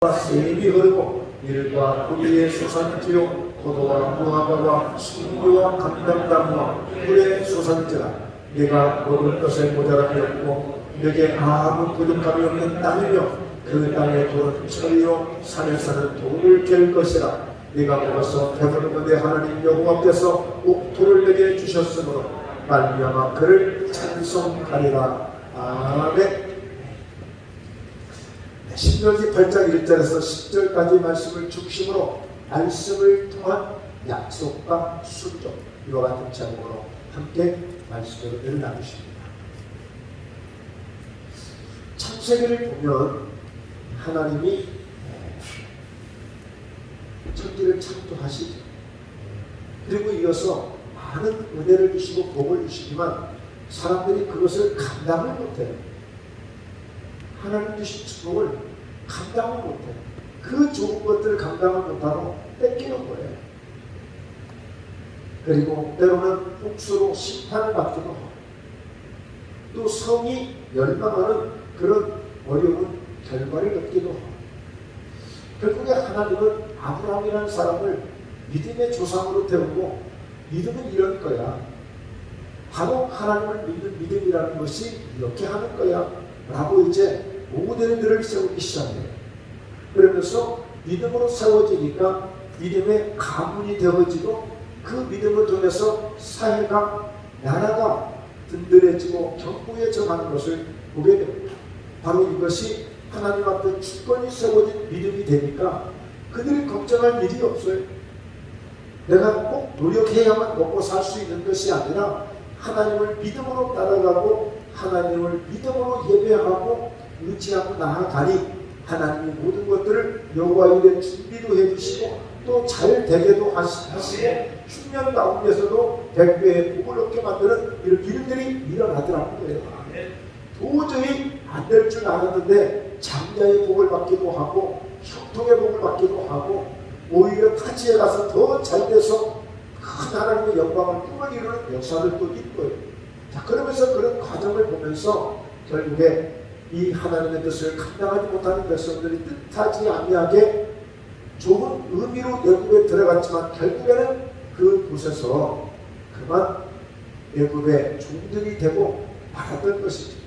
샘이 흐르고 일과 우리의 수산지요 포도와 무화과와 순교와 감람나무와 꿀의 수산지라 내가 먹을 것에 모자람이 없고 내게 아무 부족함이 없는 땅이며 그 땅의 돌은 철이요 산에서는 돌을 갤 것이라 네가 먹어서 배부르는데 하나님 여호와께서 옥토를 내게 주셨으므로 말미암아 그를 찬송하리라. 아멘. 신명기 8장 1절에서 10절까지 말씀을 중심으로 말씀을 통한 약속과 순종, 이와 같은 제목으로 함께 말씀을 나누십니다. 창세기를 보면 하나님이 천지를 창조하시죠. 그리고 이어서 많은 은혜를 주시고 복을 주시지만 사람들이 그것을 감당을 못해요. 하나님 주신 축복을 감당을 못해요. 그 좋은 것들을 감당을 못하고 뺏기는 거예요. 그리고 때로는 복수로 심판을 받기도 하고 또 성이 멸망하는 그런 어려운 결과를 얻기도 하고 결국에 하나님은 아브라함이라는 사람을 믿음의 조상으로 태우고 믿음은 이럴 거야. 바로 하나님을 믿는 믿음이라는 것이 이렇게 하는 거야 라고 이제 모든 일을 세우기 시작해요. 그러면서 믿음으로 세워지니까 믿음의 가문이 되어지고 그 믿음을 통해서 사회가 나라가 든든해지고 견고해져가는 것을 보게 됩니다. 바로 이것이 하나님 앞에 주권이 세워진 믿음이 되니까 그들이 걱정할 일이 없어요. 내가 꼭 노력해야만 먹고 살 수 있는 것이 아니라 하나님을 믿음으로 따라가고 하나님을 믿음으로 예배하고 의지하고 나아가니 하나님이 모든 것들을 여호와 일에 준비도 해주시고 또 잘 되게도 하시고 흉년 가운데서도 백배의 복을 얻게 만드는 이런 일들이 일어나더라는 거예요. 도저히 안 될 줄 알았는데 장자의 복을 받기도 하고 형통의 복을 받기도 하고 오히려 타지에 가서 더 잘 돼서 큰 하나님의 영광을 꿈을 이루는 역사들도 있고요. 자, 그러면서 그런 과정을 보면서 결국에 이 하나님의 뜻을 감당하지 못하는 백성들이 뜻하지 아니하게 좋은 의미로 애굽에 들어갔지만 결국에는 그곳에서 그만 애굽의 종들이 되고 말았던 것이죠.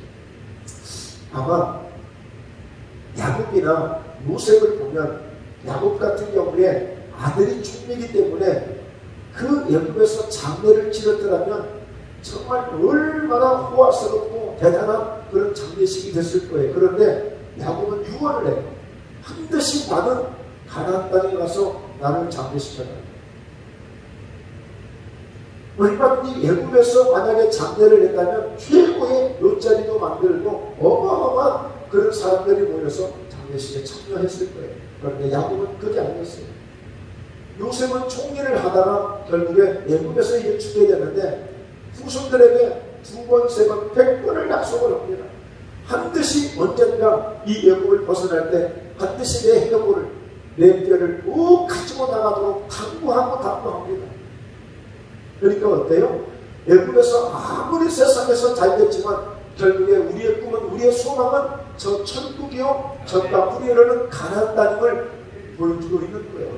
아마 야곱이나 요셉을 보면 야곱 같은 경우에 아들이 총리이기 때문에 그 애굽에서 장례를 치렀더라면 정말 얼마나 호화스럽고 대단한 그런 장례식이 됐을 거예요. 그런데 야곱은 유언을 해요. 반드시 나는 가나안 땅에 가서 나를 장례시켜라. 그러니까 이 애굽에서 만약에 장례를 했다면 최고의 롯자리도 만들고 어마어마한 그런 사람들이 모여서 장례식에 참여했을 거예요. 그런데 야곱은 그게 아니었어요. 요셉은 총리를 하다가 결국에 애굽에서 이제 죽게 되는데 후손들에게 2번, 3번, 100번을 약속을 합니다. 반드시 언젠가 이 애굽을 벗어날 때 반드시 내 해골을, 내 뼈를 꼭 가지고 나가도록 당부합니다. 그러니까 어때요? 애굽에서 아무리 세상에서 잘 됐지만 결국에 우리의 꿈은, 우리의 소망은 저 천국이요 저 땅 우리에는 가나안 땅임을 보여주고 있는 거예요.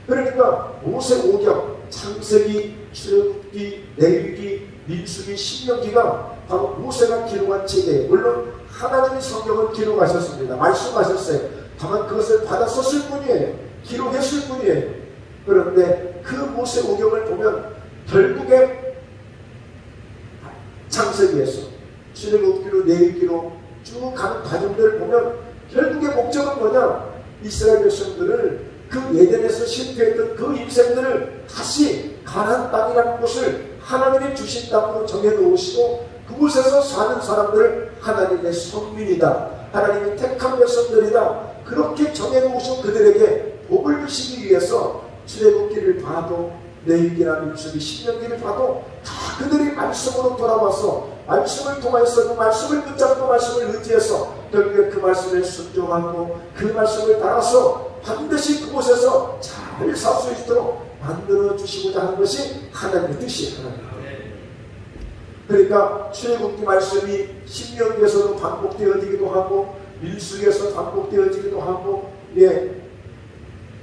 그러니까 모세 오경, 창세기, 출애굽기, 레위기, 민수기, 신명기가 바로 모세가 기록한 책이에요. 물론 하나님의 성경을 기록하셨습니다. 말씀하셨어요. 다만 그것을 받아 썼을 뿐이에요. 기록했을 뿐이에요. 그런데 그 모세 오경을 보면 결국에 창세기에서 출애굽기로 레위기로 쭉 가는 과정들을 보면 결국에 목적은 뭐냐? 이스라엘 백성들을 그 예덴에서 실패했던 그 인생들을 다시 가나안 땅이라는 곳을 하나님이 주신 땅으로 정해놓으시고 그곳에서 사는 사람들을 하나님의 성민이다, 하나님이 택한 백성들이다, 그렇게 정해놓으신 그들에게 복을 주시기 위해서 출애굽기를 봐도 레위기나 민수기, 신명기를 봐도 다 그들이 말씀으로 돌아와서 말씀을 통해서 그 말씀을 붙잡고 말씀을 의지해서 결국에 그 말씀에 순종하고 그 말씀을 따라서 반드시 그곳에서 잘 살 수 있도록 만들어 주시고자 하는 것이 하나님의 뜻이 하나님입니다. 그러니까 출애굽기 말씀이 신명기에서도 반복되어지기도 하고 민수기에서 반복되어지기도 하고,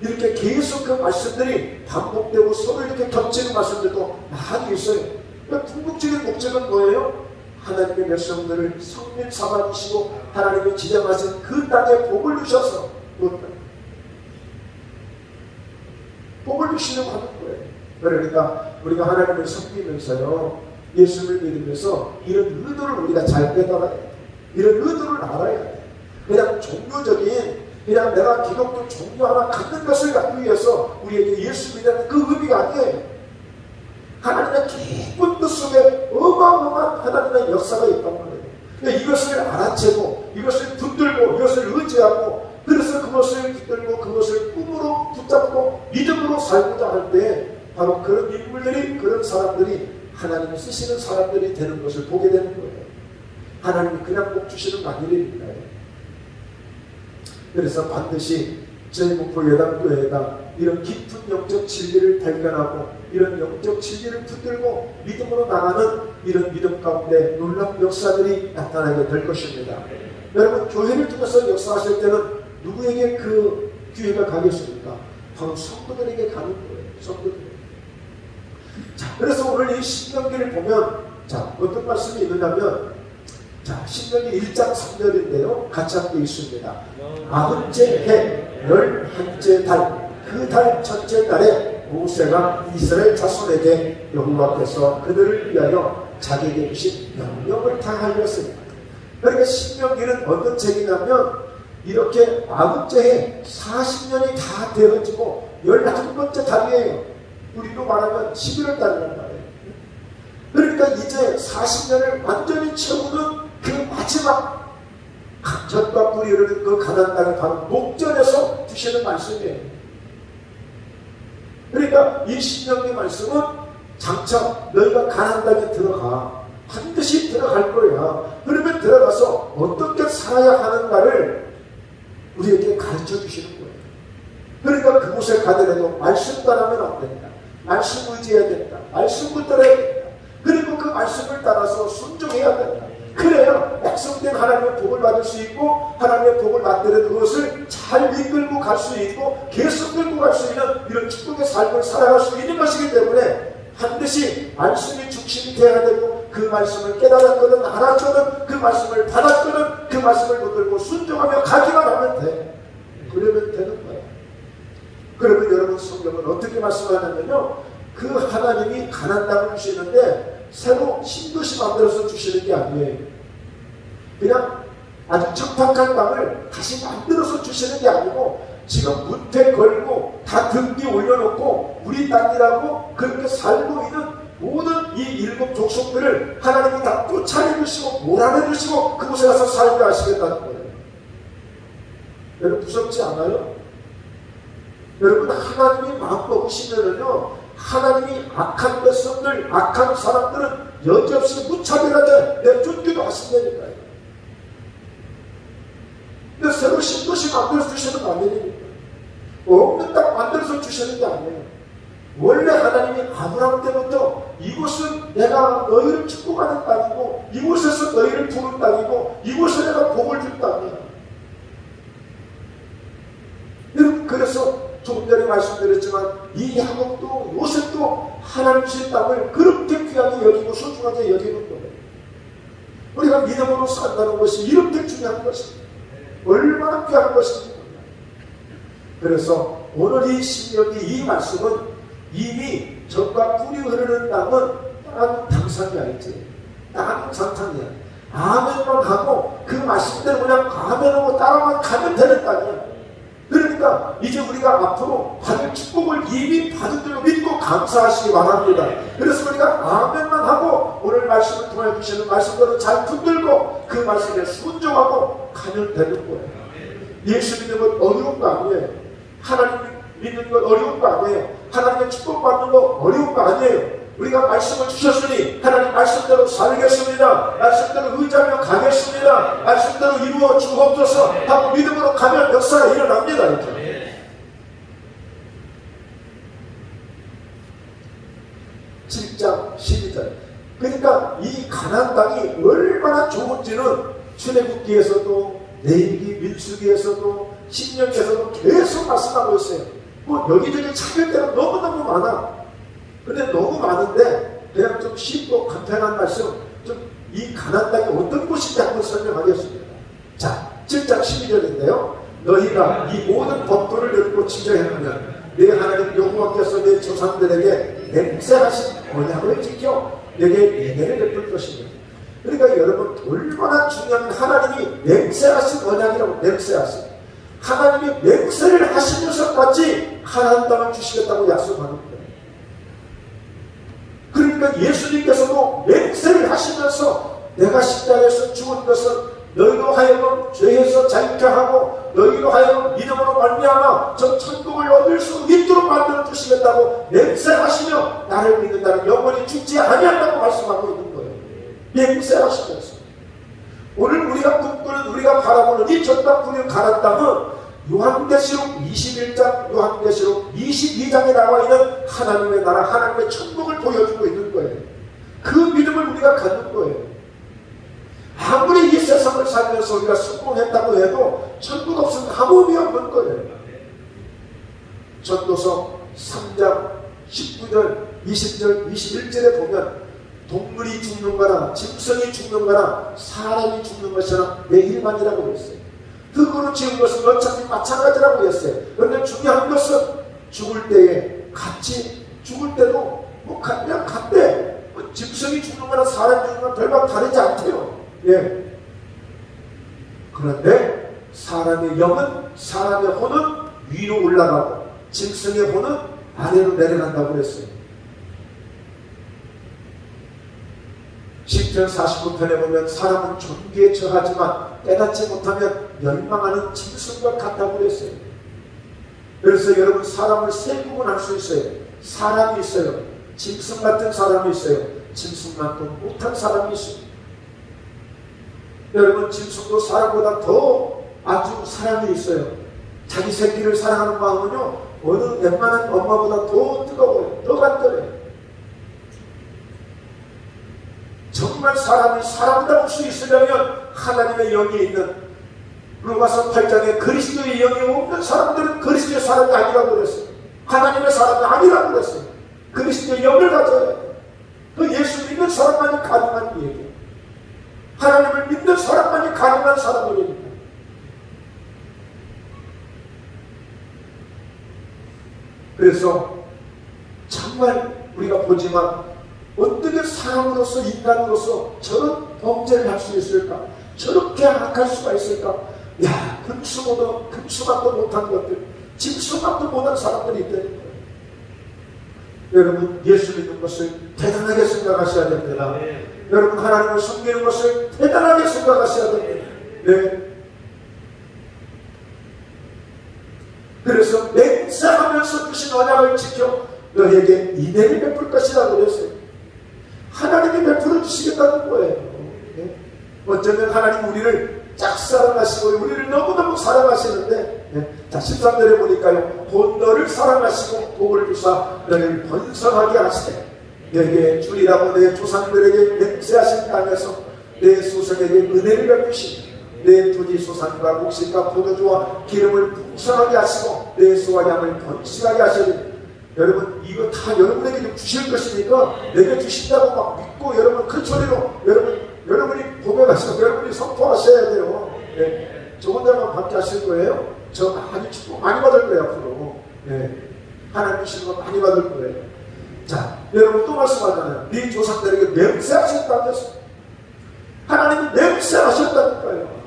이렇게 계속 그 말씀들이 반복되고 서로 이렇게 겹치는 말씀들도 많이 있어요. 그러니까 궁극적인 목적은 뭐예요? 하나님의 백성들을 성민 삼아주시고 하나님이 지정하신 그 땅에 복을 주셔서 복을 주시려고 하는 거예요. 그러니까 우리가 하나님을 섬기면서요, 예수를 믿으면서 이런 의도를 우리가 잘 깨달아야 돼. 이런 의도를 알아야 돼. 그냥 종교적인, 그냥 내가 기독교 종교 하나 갖는 것을 갖기 위해서 우리에게 예수 믿는 그 의미가 아니에요. 하나님의 깊은 뜻 속에 어마어마한 하나님의 역사가 있단 말이에요. 그러니까 이것을 알아채고, 이것을 붙들고, 이것을 의지하고, 그래서 그것을 붙들고, 그것을 꿈으로 붙잡고, 믿음으로 살고자 할 때, 바로 그런 인물들이, 그런 사람들이 하나님이 쓰시는 사람들이 되는 것을 보게 되는 거예요. 하나님이 그냥 복 주시는 거 아니니까. 그래서 반드시 저희 목포 예당교회가 이런 깊은 영적 진리를 발견하고 이런 영적 진리를 붙들고 믿음으로 나가는 이런 믿음 가운데 놀라운 역사들이 나타나게 될 것입니다. 여러분, 교회를 통해서 역사하실 때는 누구에게 그 기회가 가겠습니까? 바로 성도들에게 가는 거예요. 성도들. 자, 그래서 오늘 이 신명기를 보면, 자, 어떤 말씀이 있느냐면, 자, 신명기 1장 3절인데요. 같이 함께 있습니다. 9째 해 11째 달, 그 달 첫째 달에 모세가 이스라엘 자손에게 여호와께서 그들을 위하여 자기에게 주신 명령을 다하였습니다. 그러니까 신명기는 어떤 책이냐면, 이렇게 9째 해 40년이 다 되어지고 11번째 달이에요. 우리로 말하면 11월 달이란 말이에요. 그러니까 이제 40년을 완전히 채우는 그 마지막 젖과 꿀이 흐르는 그 가나안 땅을 바로 목전에서 주시는 말씀이에요. 그러니까 이 신명기 말씀은 장차 너희가 가나안 땅에 들어가, 반드시 들어갈 거야. 그러면 들어가서 어떻게 살아야 하는가를 우리에게 가르쳐 주시는 거예요. 그러니까 그곳에 가더라도 말씀 따라하면 안 된다. 말씀 의지해야 된다. 말씀 붙들어야 된다. 그리고 그 말씀을 따라서 순종해야 된다. 그래야 약속된 하나님의 복을 받을 수 있고, 하나님의 복을 받들은 그것을 잘 이끌고 갈 수 있고 계속 끌고 갈 수 있는 이런 축복의 삶을 살아갈 수 있는 것이기 때문에 반드시 말씀이 중심이 되어야 되고, 그 말씀을 깨달았거든 알았거든 그 말씀을 받았거든 그 말씀을 붙들고 순종하며 가기만 하면 돼. 그러면 되는 거야. 그러면 여러분, 성경은 어떻게 말씀하냐면요, 그 하나님이 가나안 땅을 주시는데 새로 신도시 만들어서 주시는 게 아니에요. 그냥 아주 척박한 땅을 다시 만들어서 주시는 게 아니고, 지금 문패 걸고 다 등기 올려놓고 우리 땅이라고 그렇게 살고 있는 모든 이 7 족속들을 하나님이 다 쫓아내주시고 몰아내주시고 그곳에 가서 살게 하시겠다는 거예요. 여러분, 무섭지 않아요? 여러분, 하나님이 마음 먹으시면은요, 하나님이 악한 백성들, 악한 사람들은 여지없이 무차별하게 내쫓기도 하신다니까요. 근데 새로 신도시 만들어서 주시는 거 아니니까. 없는 땅 만들어서 주시는 게 아니에요. 원래 하나님이 아브라함 때부터 이곳은 내가 너희를 축복하는 땅이고, 이곳에서 너희를 부른 땅이고, 이곳에 내가 복을 준 땅이야. 여러분, 그래서 조금 전에 말씀드렸지만 이 야곱도 요셉도 하나님 주신 땅을 그렇게 귀하게 여기고 소중하게 여기는 거예요. 우리가 믿음으로 산다는 것이 이렇게 중요한 것입니다. 얼마나 귀한 것인지 몰라요. 그래서 오늘 이 신명기 이 말씀은 이미 젖과 꿀이 흐르는 땅은 땅 당상이 아니지. 땅 상탕이야. 아멘만 하고 그 말씀대로 그냥 아멘하고 따라만 가면 되는 땅이야. 그러니까 이제 우리가 앞으로 받을 축복을 이미 받은 줄 믿고 감사하시기 바랍니다. 그래서 우리가 아멘만 하고 오늘 말씀을 통해 주시는 말씀대로 잘 붙들고 그 말씀에 순종하고 가면 되는 거예요. 예수 믿는 건 어려운 거 아니에요. 하나님 믿는 건 어려운 거 아니에요. 하나님의 축복받는 거 어려운 거 아니에요. 우리가 말씀을 주셨으니 하나님 말씀대로 살겠습니다. 말씀대로 의지하며 가겠습니다. 말씀대로 이루어 주옵소서 하고 믿음으로 가면 역사가 일어납니다. 이렇게. 7장 12절. 그러니까 이 가나안 땅이 얼마나 좋은지는 출애굽기에서도 레위기 민수기에서도 신명기에서도 계속 말씀하고 있어요. 뭐 여기저기 찾을 때가 너무너무 많아. 근데 너무 많은데 그냥 좀 쉽고 간편한 말씀, 좀 이 가나안 땅이 어떤 곳인지 한번 설명하겠습니다. 자, 7장 12절인데요. 너희가 이 모든 법도를 듣고 지켜행하면 내 하나님 여호와께서 내 조상들에게 맹세하신 언약을 지켜 내게 은혜를 베풀 것입니다. 그러니까 여러분, 얼마나 중요한 하나님이 맹세하신 언약이라고. 맹세하신 하나님이 맹세를 하시면서까지 가나안 땅을 주시겠다고 약속하는 거예요. 그러니까 예수님께서도 맹세를 하시면서 내가 십자가에서 죽은 것은 너희로 하여금 죄에서 자유케 하고 너희로 하여금 믿음으로 말미암아 저 천국을 얻을 수 있도록 만들어 주시겠다고 맹세하시며 나를 믿는다는 영원히 죽지 아니한다고 말씀하고 있는 거예요. 맹세하시면서 오늘 우리가 꿈꾸는, 우리가 바라보는 이 전당 분유 가나안 땅은 요한계시록 21장, 요한계시록 22장에 나와 있는 하나님의 나라, 하나님의 천국을 보여주고 있는 거예요. 그 믿음을 우리가 갖는 거예요. 아무리 이 세상을 살면서 우리가 성공했다고 해도 천국 없으면 아무 의미 없는 거예요. 전도서 3장 19절, 20절, 21절에 보면 동물이 죽는 거나 짐승이 죽는 거나 사람이 죽는 것이나 내일만이라고 했어요. 흙으로 지은 것은 어차피 마찬가지라고 했어요. 그런데 중요한 것은 죽을 때에 같이, 죽을 때도 뭐 그냥 같대. 뭐 짐승이 죽는 거나 사람이 죽는 건 별반 다르지 않대요. 예. 그런데 사람의 영은, 사람의 혼은 위로 올라가고 짐승의 혼은 아래로 내려간다고 그랬어요. 시편 49편에 보면 사람은 존귀에 처하지만 깨닫지 못하면 멸망하는 짐승과 같다고 그랬어요. 그래서 여러분, 사람을 세 구분할 수 있어요. 사람이 있어요. 짐승 같은 사람이 있어요. 짐승만큼 못한 사람이 있어요. 여러분, 짐승도 사람보다 더 아주 사랑이 있어요. 자기 새끼를 사랑하는 마음은요, 어느 웬만한 엄마보다 더 뜨거워요. 더 간절해요. 정말 사람이 사람다울 수 있으려면 하나님의 영이 있는, 로마서 8장에 그리스도의 영이 없는 사람들은 그리스도의 사람이 아니라고 그랬어요. 하나님의 사람이 아니라고 그랬어요. 그리스도의 영을 가져야 돼요. 그 예수 믿는 사람만이 가능한 얘기예요. 하나님을 믿는 사람만이 가능한 사람들입니다. 그래서 정말 우리가 보지만 어떻게 사람으로서, 인간으로서 저런 범죄를 할 수 있을까? 저렇게 악할 수가 있을까? 야, 금수만도 못한 것들, 짐수만도 못한 사람들이 있다는 거예요. 여러분, 예수 믿는 것을 대단하게 생각하셔야 됩니다. 여러분, 하나님을 섬기는 것을 대단하게 생각하셔야 됩니다. 네. 그래서 맹세하면서 주신 언약을 지켜 너에게 인애를 베풀 것이라고 그랬어요. 하나님이 베풀어 주시겠다는 거예요. 네? 어쩌면 하나님 우리를 짝사랑하시고 우리를 너무너무 사랑하시는데, 네? 자, 13절에 보니까요, 곧 너를 사랑하시고 복을 주사 너를 번성하게 하시되 내게 주리라고 내 조상들에게 맹세하신 땅에서 내 소생에게 은혜를 베푸시니 내 토지 소산과 곡식과 포도주와 기름을 풍성하게 하시고 내 소와 양을 번식하게 하시니. 여러분, 이거 다 여러분에게 좀 주실 것이니까 내게 주신다고 막 믿고 여러분 큰 소리로 여러분이 고백하시고 여러분이 선포하셔야 돼요. 네. 저 혼자만 받게 하실 거예요. 저 많이 축복 많이 받을 거예요 앞으로. 네. 하나님 주시는 거 많이 받을 거예요. 자, 여러분 또 말씀하잖아요. 네 조상들에게 맹세하셨다면서. 하나님이 맹세하셨다니까요.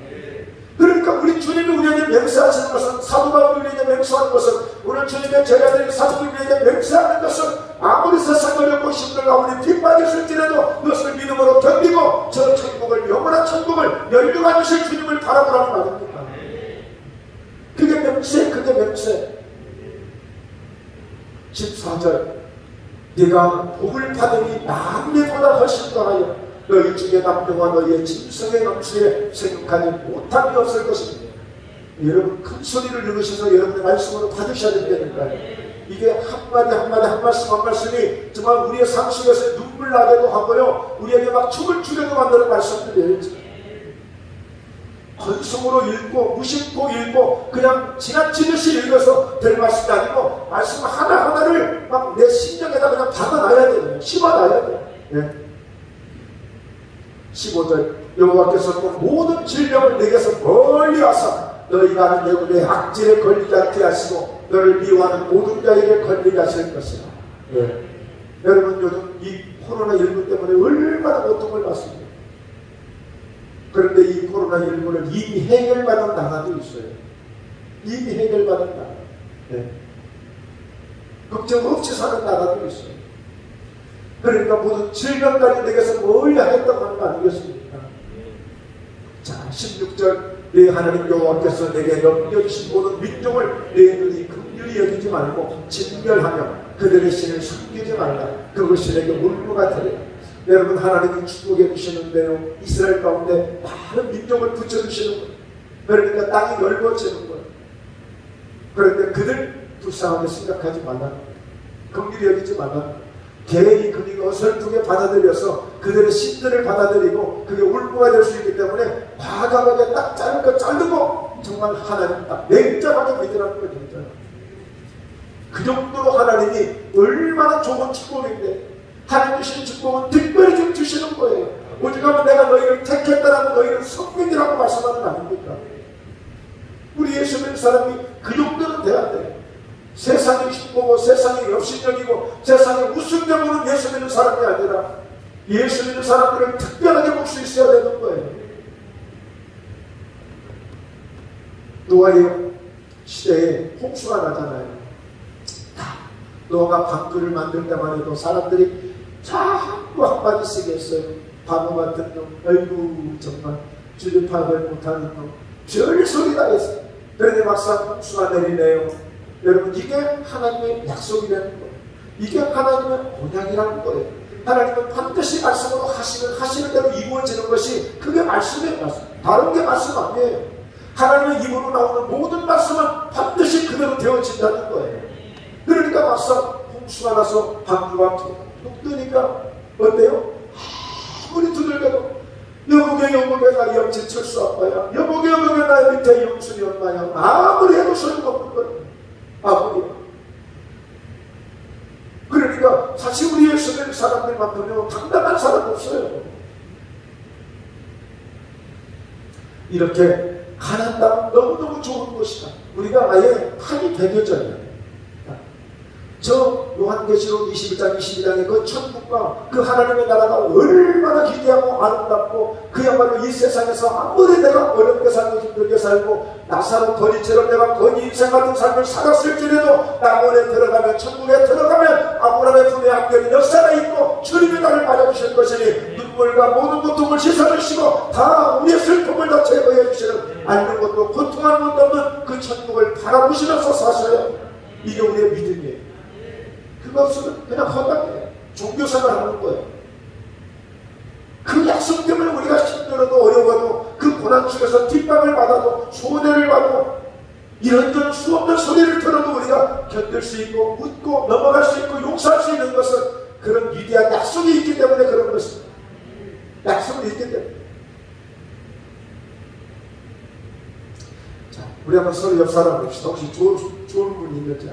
그러니까 우리 주님이 우리에게 맹세하시는 것은, 사도 바울이 우리에게 맹세하는 것은, 오늘 주님의 제자들이 사도들이 우리에게 맹세하는 것은, 아무리 세상 어렵고 힘들고 아무리 빗박이 쓸지라도 그것을 믿음으로 견디고 저 천국을, 영원한 천국을 열려가 주실 주님을 바라보라는 말입니다. 그게 맹세, 그게 맹세. 14절, 네가 복을 받으니 남녀보다 훨씬 더하여 너희 중에 남녀와 너희의 짐승의 넘치에 생각하지 못함이 없을 것입니다. 여러분, 큰 소리를 들으셔서 여러분의 말씀으로 받으셔야 된다니까요. 이게 한마디 한마디 한 말씀이 정말 우리의 상식에서 눈물 나게도 하고요, 우리에게 막 춤을 추게도 만드는 말씀들이에요. 건성으로 읽고 무심코 읽고 그냥 지나치듯이 읽어서 될 말씀이 아니고 말씀 하나하나를 막 내 심령에다 그냥 박아놔야 돼요. 심어놔야 돼요. 예. 15절 여호와께서 모든 질병을 내게서 멀리 와서 너희가 하는 애굽의 악질에 걸리지 않게 하시고 너를 미워하는 모든 자에게 걸리게 하실 것이라. 예. 여러분 요즘 이 코로나19 때문에 얼마나 고통을 받습니다. 그런데 이 코로나19를 이미 해결받은 나라도 있어요. 이미 해결받은 나라. 네. 걱정 없이 사는 나라도 있어요. 그러니까 모든 질병까지 내게서 멀리 하겠다고 하는 거 아니겠습니까? 자, 16절 내 하나님 여호와께서 내게 넘겨주신 모든 민족을 내 눈이 긍휼히 여기지 말고 진멸하며 그들의 신을 섬기지 말라. 그것이 내게 울무가 되리라. 여러분 하나님이 축복해 주시는데요. 이스라엘 가운데 많은 민족을 붙여주시는 거예요. 그러니까 땅이 넓어지는 거예요. 그런데 그들 불쌍하게 생각하지 말라는 거예요. 긍휼히 여기지 말라는 거예요. 개인이 그리고 어설프게 받아들여서 그들의 신들을 받아들이고 그게 울무가 될 수 있기 때문에 과감하게 딱 자를 거 자르고 정말 하나님 딱 냉정하게 믿으라는 거예요. 냉정하게. 그 정도로 하나님이 얼마나 좋은 축복인데 하나님 주시는 축복은 특별히 좀 주시는 거예요. 오죽하면 내가 너희를 택했다라고 너희를 성민이라고 말씀하는 거 아닙니까? 우리 예수 믿는 사람이 그 정도는 돼야 돼요. 세상이 축복고 세상이 역신력이고 세상에 우승력 보는 예수 믿는 사람이 아니라 예수 믿는 사람들을 특별하게 볼 수 있어야 되는 거예요. 노아의 시대에 홍수가 나잖아요. 노아가 방주를 만들 때만 해도 사람들이 자꾸 한마디씩 했어요. 바보 같은 놈, 아이고 정말 주를 파악을 못하는 놈, 별 소리 다 했어요. 그런데 막상 홍수가 내리네요. 여러분 이게 하나님의 약속이 되는 거예요. 이게 하나님의 언약이라는 거예요. 하나님은 반드시 말씀으로 하시는 대로 이루어지는 것이 그게 말씀이에요. 말씀. 다른 게 말씀 아니에요. 하나님의 입으로 나오는 모든 말씀은 반드시 그대로 되어진다는 거예요. 그러니까 막상 홍수가 나서 방주가 툭 뜨니까 어때요? 아무리 두들겨도 여보게 나 영진 철수 아빠야, 여보게 나 밑에 영순이 엄마야, 아무리 해도 소용가 없는 거예요. 아무리. 그러니까 사실 우리 예수 믿는 사람들만큼은 당당한 사람 없어요. 이렇게 가나안 땅은 너무너무 좋은 곳이다. 우리가 아예 판이 베겨져요. 저 요한계시록 21장 22장의 그 천국과 그 하나님의 나라가 얼마나 기대하고 아름답고 그야말로 이 세상에서 아무리 내가 어렵게 살고 힘들게 살고 나사로 거리처럼 내가 거지 인생 같은 삶을 살았을지라도 남원에 들어가면 천국에 들어가면 아브라함의 품에 안겨진 역사가 있고 주님의 나를 맞아주실 것이니 눈물과 모든 고통을 씻어주시고 다 우리의 슬픔을 다 제거해 주시는 앓는 것도 고통하는 것도 없는 그 천국을 바라보시면서 사셔요. 이게 우리의 믿음이에요. 그거 없으면 그냥 헛다해요. 종교생활 하는 거예요. 그 약속 때문에 우리가 힘들어도 어려워도 그 고난 중에서 뒷방을 받아도 손해를 받고 이런저런 수없는 소리를 들어도 우리가 견딜 수 있고 웃고 넘어갈 수 있고 용서할 수 있는 것은 그런 위대한 약속이 있기 때문에 그런 것입니다. 약속이 있기 때문에. 자, 우리 한번 서로 옆 사람 봅시다. 혹시 좋은 분이 있는지.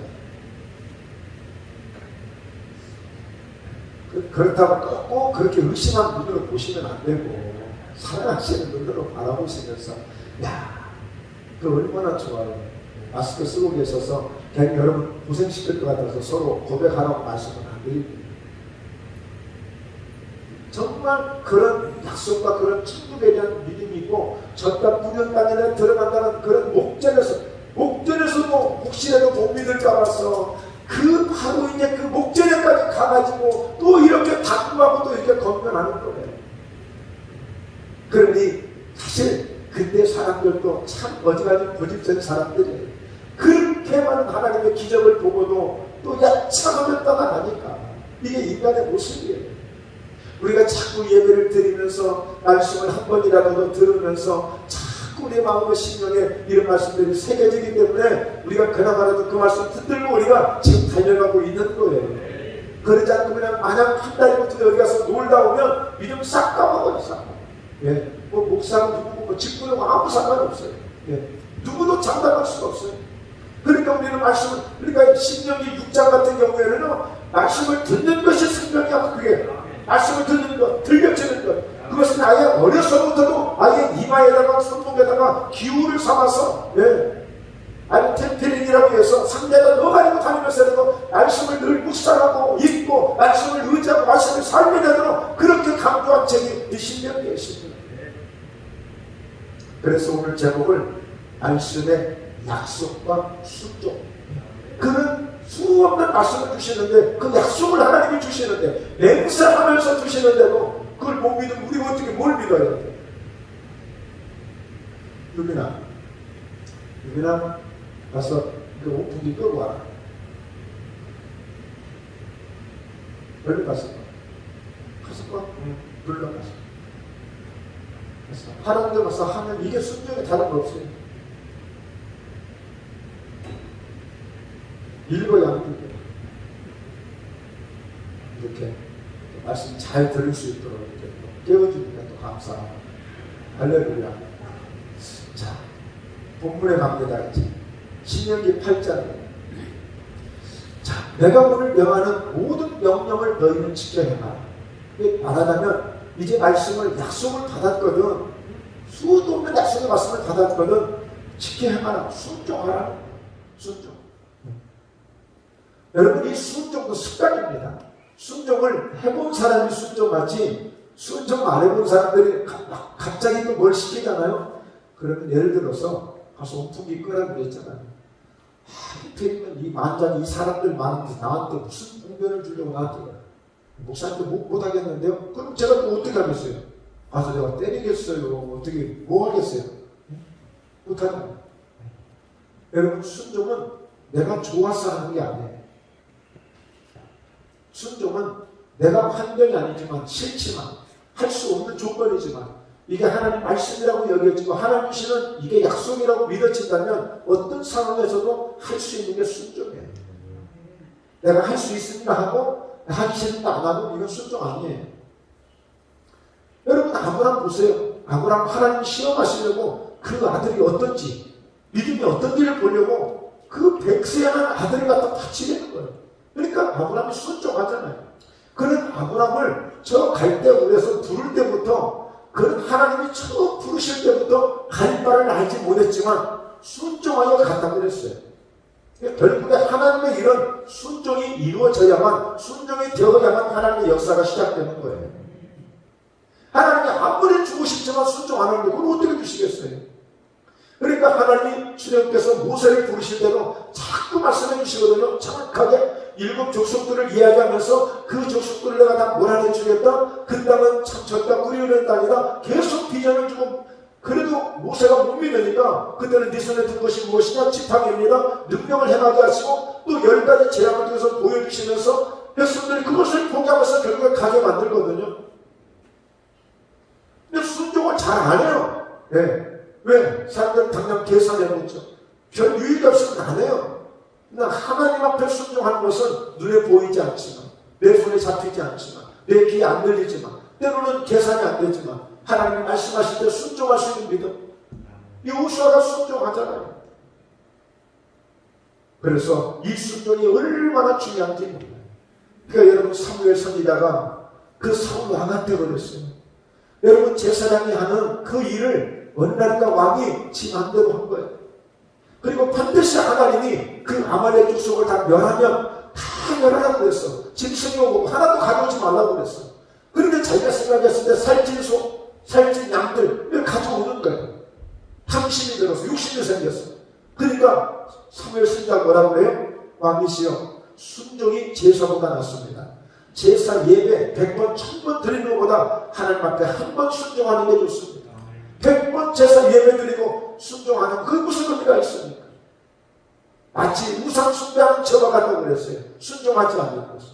그렇다고 꼭 그렇게 의심한 눈으로 보시면 안 되고 사랑하시는 눈으로 바라보시면서 야, 그 얼마나 좋아요. 마스크 쓰고 계셔서 여러분 고생시킬 것 같아서 서로 고백하라고 말씀은 안 드립니다. 정말 그런 약속과 그런 천국에 대한 믿음이 있고 젖과 뿌연 땅에 들어간다는 그런 목전에서도 혹시라도 못 믿을까 봐서 그 바로 이제 그 목전에까지 가가지고 또 이렇게 당부하고 또 이렇게 건면하는 거예요. 그러니 사실 그때 사람들도 참 어지간히 고집센 사람들이에요. 그렇게 많은 하나님의 기적을 보고도 또 야차하면 떠나가니까 이게 인간의 모습이에요. 우리가 자꾸 예배를 드리면서 말씀을 한 번이라도 들으면서 자꾸 우리의 마음과 심령에 이런 말씀들이 새겨지기 때문에 우리가 그나마라도 그 말씀 붙들고 우리가 지금 달려가고 있는 거예요. 그러지 않고 그냥 마냥 한 달부터 여기 가서 놀다 오면 믿음 싹 까먹어요. 싹. 예, 뭐 목사는 누구고 직분하고 아무 상관없어요. 예. 누구도 장담할 수가 없어요. 그러니까 우리는 말씀을, 그러니까 신명기 6장 같은 경우에는 말씀을 듣는 것이 생명이야. 그게 말씀을 듣는 것, 들려지는 것, 그것은 아예 어려서부터도 아예 이마에다가 손목에다가 기울을 삼아서, 예. 아니 템필린이라고 해서 상대가 너 가지고 다니면서도 말씀을 늘 묵상하고 읽고 말씀을 의지하고 말씀을 삶에 되도록 그렇게 강조한 책이 이 신명기에 있습니다. 그래서 오늘 제목을 말씀의 약속과 순종. 그는 수없는 말씀을 주시는데 그 약속을 하나님이 주시는데 맹세하면서 주시는데도 그걸 못 믿으면 우리가 어떻게 뭘 믿어야 돼? 유빈아 가서 그 오픈기 끄고 와라. 얼른 갔어. 갔어? 불러 갔어. 하나님 데 가서 하면 이게 순종에 다른 거 없어요. 읽어야 합니다. 이렇게 말씀 잘 들을 수 있도록 이렇게 깨워주니까 또 감사하고. 할렐루야. 자, 본문에 갑니다. 이제 신명기 8장에 자, 내가 오늘 명하는 모든 명령을 너희는 지켜야 해라. 말하자면 이제 말씀을 약속을 받았거든. 수도 없는 약속의 말씀을 받았거든. 지켜야 해라. 순종하라. 순종. 여러분 이 순종도 습관입니다. 순종을 해본 사람이 순종하지 순종 안 해본 사람들이 갑자기 또 뭘 시키잖아요. 그러면 예를 들어서 가서 온풍기 끄라고 그랬잖아요. 하필이면 이 만장이 이 사람들 많은데 나한테 무슨 공변을 주려고 나한테 목사님도 못하겠는데요? 그럼 제가 또 어떻게 하겠어요? 가서 내가 때리겠어요? 어떻게 뭐 하겠어요? 못하잖아요. 여러분 순종은 내가 좋아서 하는 게 아니에요. 순종은 내가 환경이 아니지만 싫지만 할 수 없는 조건이지만 이게 하나님 말씀이라고 여겨지고 하나님이시는 이게 약속이라고 믿어진다면 어떤 상황에서도 할 수 있는 게 순종이에요. 내가 할 수 있으니까 하고 하기 싫으니까 안 하고 이건 순종 아니에요. 여러분 아브라함 보세요. 아브라함 하나님 시험하시려고 그 아들이 어떤지 믿음이 어떤지를 보려고 그 백세한 아들을 갖다 바치려는 거예요. 그러니까 아브라함이 순종하잖아요. 그는 아브라함을 저 갈대굴에서 부를 때부터 그는 하나님이 처음 부르실 때부터 갈 바를 알지 못했지만 순종하여 갔다고 그랬어요. 결국에 하나님의 이런 순종이 이루어져야만 순종이 되어야만 하나님의 역사가 시작되는 거예요. 하나님이 아무리 주고 싶지만 순종 안 하는데 그걸 어떻게 주시겠어요? 그러니까 하나님이 주님께서 모세를 부르실 때도 자꾸 말씀해 주시거든요. 정확하게 7 족속들을 이야기하면서 그 족속들을 내가 다 몰아내주겠다. 그 땅은 참 젖과 꿀이 흐르는 땅이다. 계속 비전을 주고 그래도 모세가 못 믿으니까 그때는 네 손에 든 것이 무엇이냐? 지팡이입니다. 능력을 행하게 하시고 또 10가지 재앙을 통해서 보여주시면서 백성들이 그것을 포기하면서 결국에 가게 만들거든요. 근데 순종을 잘 안 해요. 네. 왜? 사람들은 당장 계산해보죠. 별 유익이 없으면 안 해요. 하나님 앞에 순종하는 것은 눈에 보이지 않지만 내 손에 잡히지 않지만 내 귀에 안 들리지만 때로는 계산이 안 되지만 하나님이 말씀하실 때 순종할 수 있는 믿음. 여호수아가 순종하잖아요. 그래서 이 순종이 얼마나 중요한지 몰라요. 그러니까 여러분 사무엘 선지자가 그 사울 왕한테 그랬어요. 여러분 제사장이 하는 그 일을 어느 날인가 왕이 지 맘대로 한 거예요. 그리고 반드시 하나님이 그 아말렉 족속을 다 멸하면 다 멸하라고 그랬어. 짐승이 오고 하나도 가져오지 말라고 그랬어. 그런데 자기가 생각했을 때 살찐 소, 살찐 양들을 가져오는 거예요. 탐심이 들어서 욕심이 생겼어. 그러니까 사무엘 선지자가 뭐라고 그래요? 왕이시여 순종이 제사보다 낫습니다. 제사 예배 100번 1000번 드리는 것보다 하나님 앞에 한 번 순종하는 게 좋습니다. 100번 제사 예배 드리고 순종하는 그 무슨 의미가 있습니까? 마치 우상 숭배하는 저와 같다고 그랬어요. 순종하지 않는 것은.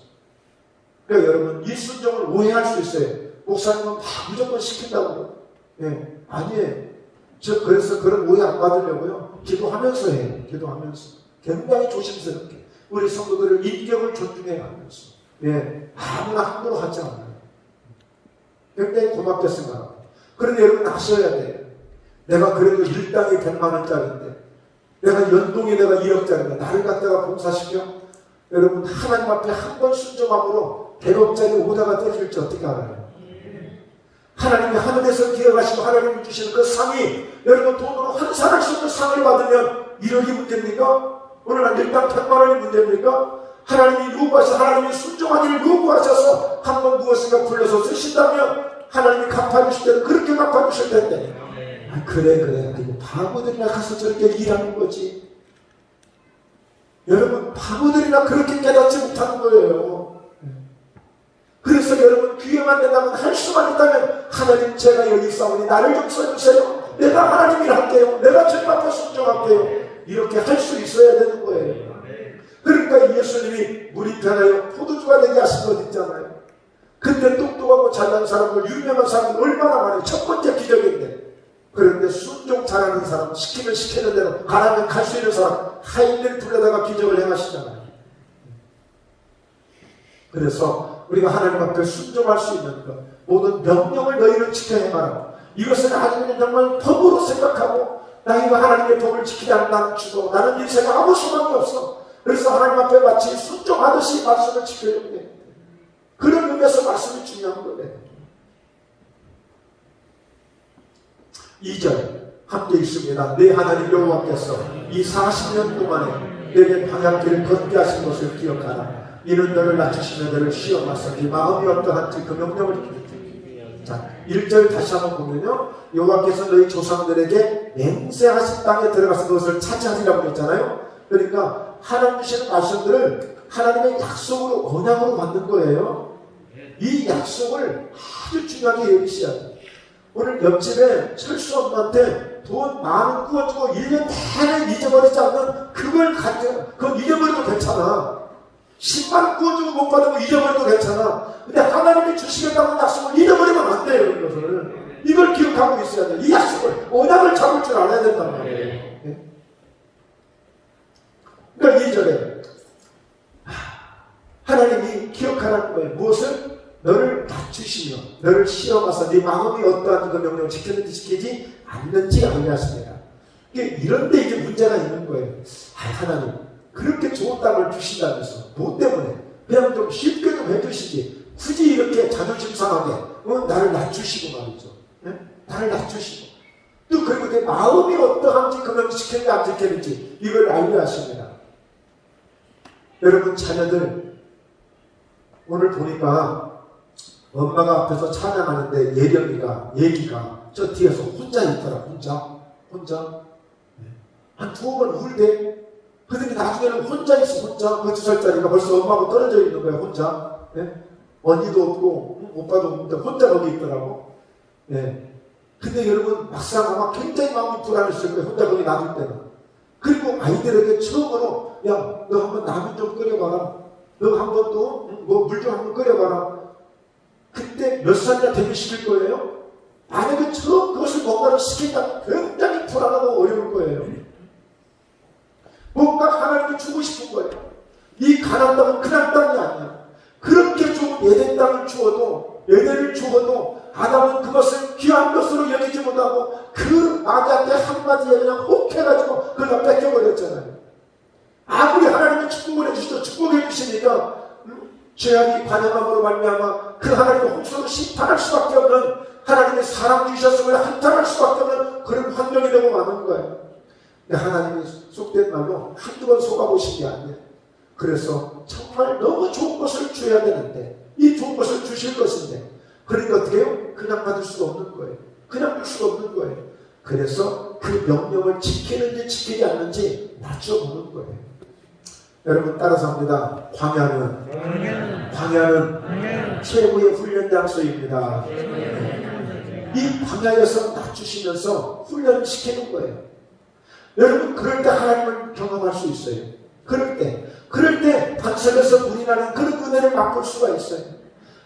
그러니까 여러분 이 순종을 오해할 수 있어요. 목사님은 다 무조건 시킨다고요. 예, 아니에요. 그래서 그런 오해 안 받으려고요. 기도하면서 해요. 기도하면서. 굉장히 조심스럽게 우리 성도들을 인격을 존중해 가면서 예, 아무나 함부로 하지 않아요. 굉장히 고맙게 생각합니다. 그런데 여러분 아셔야 돼요. 내가 그래도 일당이 100만 원짜리인데 내가 연동이 내가 1억짜리인데 나를 갖다가 봉사시켜? 여러분 하나님 앞에 한 번 순종함으로 100억짜리 오다가 떨어질지 어떻게 알아요? 하나님이 하늘에서 기억하시고 하나님이 주시는 그 상이 여러분 돈으로 환산할 수 없는 상을 받으면 1억이 문제입니까? 오늘 한 일당 100만 원이 문제입니까? 하나님이 요구하셔서 하나님이 순종하기를 요구하셔서 한 번 무엇인가 불러서 쓰신다면 하나님이 갚아주실 때는 그렇게 갚아주실 텐데 그래 그리고 바보들이나 가서 저렇게 일하는 거지. 여러분 바보들이나 그렇게 깨닫지 못하는 거예요. 그래서 여러분 기회만 된다면 할 수만 있다면 하나님 제가 여기 있사오니 나를 좀 써주세요. 내가 하나님 일할게요. 내가 주님 앞에 순종할게요. 이렇게 할 수 있어야 되는 거예요. 그러니까 예수님이 물이 변하여 포도주가 되게 하신 것 있잖아요. 근데 똑똑하고 잘난 사람들 유명한 사람들 얼마나 많아요. 첫 번째 기적인데 그런데 순종 잘하는 사람 시키면 시키는 대로 가라면 갈 수 있는 사람 하인들 불러다가 기적을 행하시잖아요. 그래서 우리가 하나님 앞에 순종할 수 있는 것 모든 명령을 너희는 지켜 행하라. 이것은 아직은 정말 법으로 생각하고 나 이거 하나님의 법을 지키지 않는 나는 죽어. 나는 인생에 아무 소망이 없어. 그래서 하나님 앞에 마치 순종하듯이 말씀을 지켜야 돼. 그런 의미에서 말씀이 중요한 거예요. 2절 함께 읽습니다. 내 하나님 여호와께서 이 40년 동안에 내게 방향길을 걷게 하신 것을 기억하라. 이는 너를 낮추시며 너를 시험하사 네 마음이 어떠한지 그 명령을 기억해. 자, 1절 다시 한번 보면요. 여호와께서 너희 조상들에게 맹세하신 땅에 들어가서 그것을 차지하리라고 했잖아요. 그러니까 하나님 주시는 말씀들을 하나님의 약속으로 언약으로 받는 거예요. 이 약속을 아주 중요하게 여기셔야 돼요. 오늘 옆집에 철수 엄마한테 돈 만원 구워주고 1년 내내 잊어버리지 않는 그걸 그건 잊어버려도 괜찮아. 10만 구워주고 못 받으면 잊어버려도 괜찮아. 근데 하나님이 주시겠다는 약속을 잊어버리면 안 돼요. 이것을. 이걸 기억하고 있어야 돼. 이 약속을 언약을 잡을 줄 알아야 된단 말이에요. 네? 그러니까 2절에 하나님이 기억하라는 거예요. 무엇을? 너를 낮추시며 너를 시험하사 네 마음이 어떠한 그 명령을 지켰는지 지키지 않는지 알려하십니다. 이런데 이제 문제가 있는 거예요. 하나님 그렇게 좋은 땅을 주신다면서 뭐 때문에 그냥 좀 쉽게 좀 해주시지 굳이 이렇게 자존심 상하게 나를 낮추시고 말이죠. 네? 나를 낮추시고 또 그리고 내 마음이 어떠한지 그 명령 지켰는지 안 지켰는지 이걸 알려하십니다. 여러분 자녀들 오늘 보니까 엄마가 앞에서 찬양하는데 예기가 저 뒤에서 혼자 있더라. 혼자 한 2번 울대. 그런데 나중에는 혼자 있어. 혼자 그 2살짜리가 벌써 엄마하고 떨어져 있는 거야. 혼자. 네? 언니도 없고 오빠도 없는데 혼자 거기 있더라고. 네. 근데 여러분 막상 아마 굉장히 마음이 불안했을 거예요. 혼자 거기 놔둘 때는. 그리고 아이들에게 처음으로 야 너 한번 라면 좀 끓여봐라. 너 한번 또 물 좀 한번 끓여봐라. 그때 몇 살이나 되면 시킬 거예요? 만약에 처음 그것을 뭔가를 시킨다면 굉장히 불안하고 어려울 거예요. 뭔가 하나님이 주고 싶은 거예요. 이 가나안 땅은 그냥 땅이 아니야. 그렇게 좋은 에덴 땅을 주어도 에덴을 주어도 아담은 그것을 귀한 것으로 여기지 못하고 그 아기한테 한마디에 그냥 혹해가지고 그걸 다 뺏겨버렸잖아요. 아무리 하나님이 축복을 해주시도 축복해 주시니까 죄악이 관영함으로 말미암아 그 하나님의 홍수로 심판할 수밖에 없는 하나님의 사랑 주셨음을 한탄할 수밖에 없는 그런 환경이 너무 많은 거예요. 하나님이 속된 말로 한두 번 속아보신 게 아니에요. 그래서 정말 너무 좋은 것을 줘야 되는데 이 좋은 것을 주실 것인데 그러니까 어떻게 해요? 그냥 받을 수가 없는 거예요. 그냥 줄 수가 없는 거예요. 그래서 그 명령을 지키는지 지키지 않는지 낮춰보는 거예요. 여러분 따라서 합니다. 광야는 최고의 훈련 장소입니다. 이 광야에서 낮추시면서 훈련을 시키는 거예요. 여러분 그럴 때 하나님을 경험할 수 있어요. 그럴 때 반석에서 물이 나는 그런 은혜를 맛볼 수가 있어요.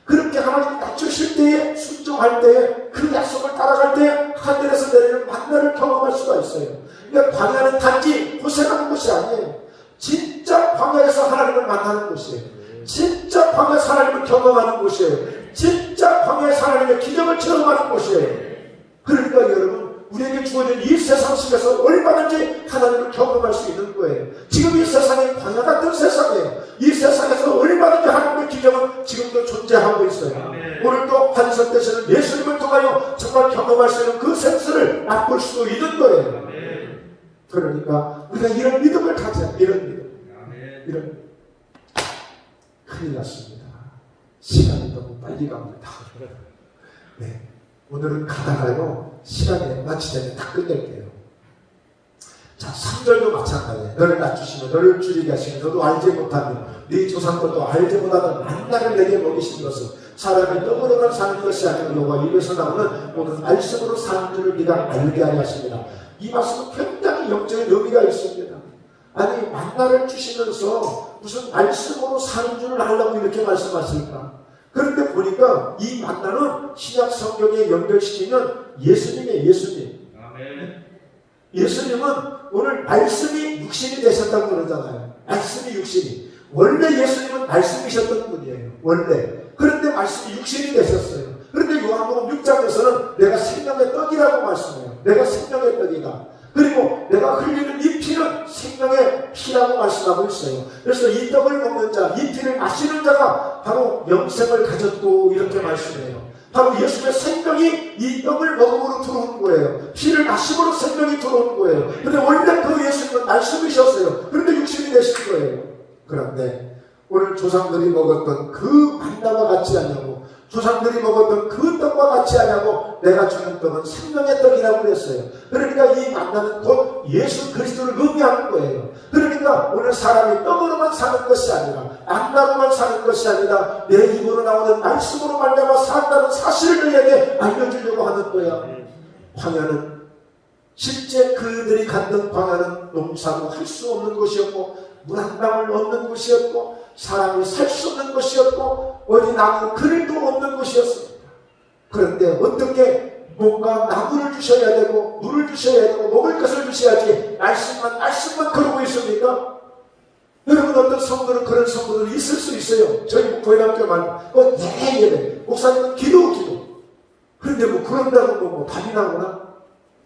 그렇게 하나님이 낮추실 때에 순종할 때에 그 약속을 따라갈 때 하늘에서 내리는 만나를 경험할 수가 있어요. 그러니까 광야는 단지 고생하는 곳이 아니에요. 진짜 광야에서 하나님을 만나는 곳이에요. 진짜 광야에서 하나님을 경험하는 곳이에요. 진짜 광야에서 하나님의 기적을 체험하는 곳이에요. 그러니까 여러분 우리에게 주어진 이 세상 속에서 얼마든지 하나님을 경험할 수 있는 거예요. 지금 이 세상이 광야 같은 세상이에요. 이 세상에서 얼마든지 하나님의 기적은 지금도 존재하고 있어요. 오늘도 환석 되시는 예수님을 통하여 정말 경험할 수 있는 그 생수를 맛볼 수 있는 거예요. 그러니까 우리가 이런 믿음을 가져야, 이런 믿음. 이런 큰일 났습니다. 시간이 너무 빨리 갑니다. 네. 오늘은 가다가요, 시간이 마치되면 다 끝낼게요. 자, 3절도 마찬가지예요. 너를 낮추시며 너를 줄이게 하시며 너도 알지 못하며 네 조상들도 알지 못하는 만나를 내게 먹이신 것은 사람이 떡으로만 사는 것이 아니고 여호와 입에서 나오는 모든 말씀으로 사는 줄을 네가 알게 하려 하십니다. 이 말씀은 굉장히 영적인 의미가 있습니다. 아니, 만나를 주시면서 무슨 말씀으로 사는 줄을 알라고 이렇게 말씀하실까? 그런데 보니까 이 만나는 신약 성경에 연결시키면 예수님이에요. 예수님. 아멘. 예수님은 오늘 말씀이 육신이 되셨다고 그러잖아요. 말씀이 육신이. 원래 예수님은 말씀이셨던 분이에요. 원래. 그런데 말씀이 육신이 되셨어요. 그런데 요한복음 6장에서는 내가 생명의 떡이라고 말씀해요. 내가 생명의 떡이다. 그리고 내가 흘리는 이 피는 생명의 피라고 말씀하고 있어요. 그래서 이 떡을 먹는 자, 이 피를 마시는 자가 바로 영생을 가졌고 이렇게 말씀해요. 바로 예수의 생명이 이 떡을 먹음으로 들어온 거예요. 피를 마심으로 생명이 들어온 거예요. 그런데 원래 그 예수님은 말씀이셨어요. 그런데 육신이 되신 거예요. 그런데 오늘 조상들이 먹었던 그 만나와 같지 않냐고, 조상들이 먹었던 그 떡과 같이 하냐고, 내가 주는 떡은 생명의 떡이라고 그랬어요. 그러니까 이 만나는 곧 예수 그리스도를 의미하는 거예요. 그러니까 오늘 사람이 떡으로만 사는 것이 아니라, 만나로만 사는 것이 아니라 내 입으로 나오는 말씀으로 말미암아 산다는 사실을 너희에게 알려주려고 하는 거야. 광야는 실제 그들이 갔던 광야는 농사도 할 수 없는 곳이었고, 물 한 방울 없는 곳이었고, 사람이 살 수 없는 곳이었고, 어디 나무 그늘도 없는 곳이었습니다. 그런데 어떻게 뭔가 나무를 주셔야 되고 물을 주셔야 되고 먹을 것을 주셔야지 말씀만 그러고 있습니까? 여러분, 어떤 성도는 그런 성도들이 있을 수 있어요. 저희 목회담교 말고 예배 목사님은 기도 그런데 뭐 그런다고 뭐 답이 나오나?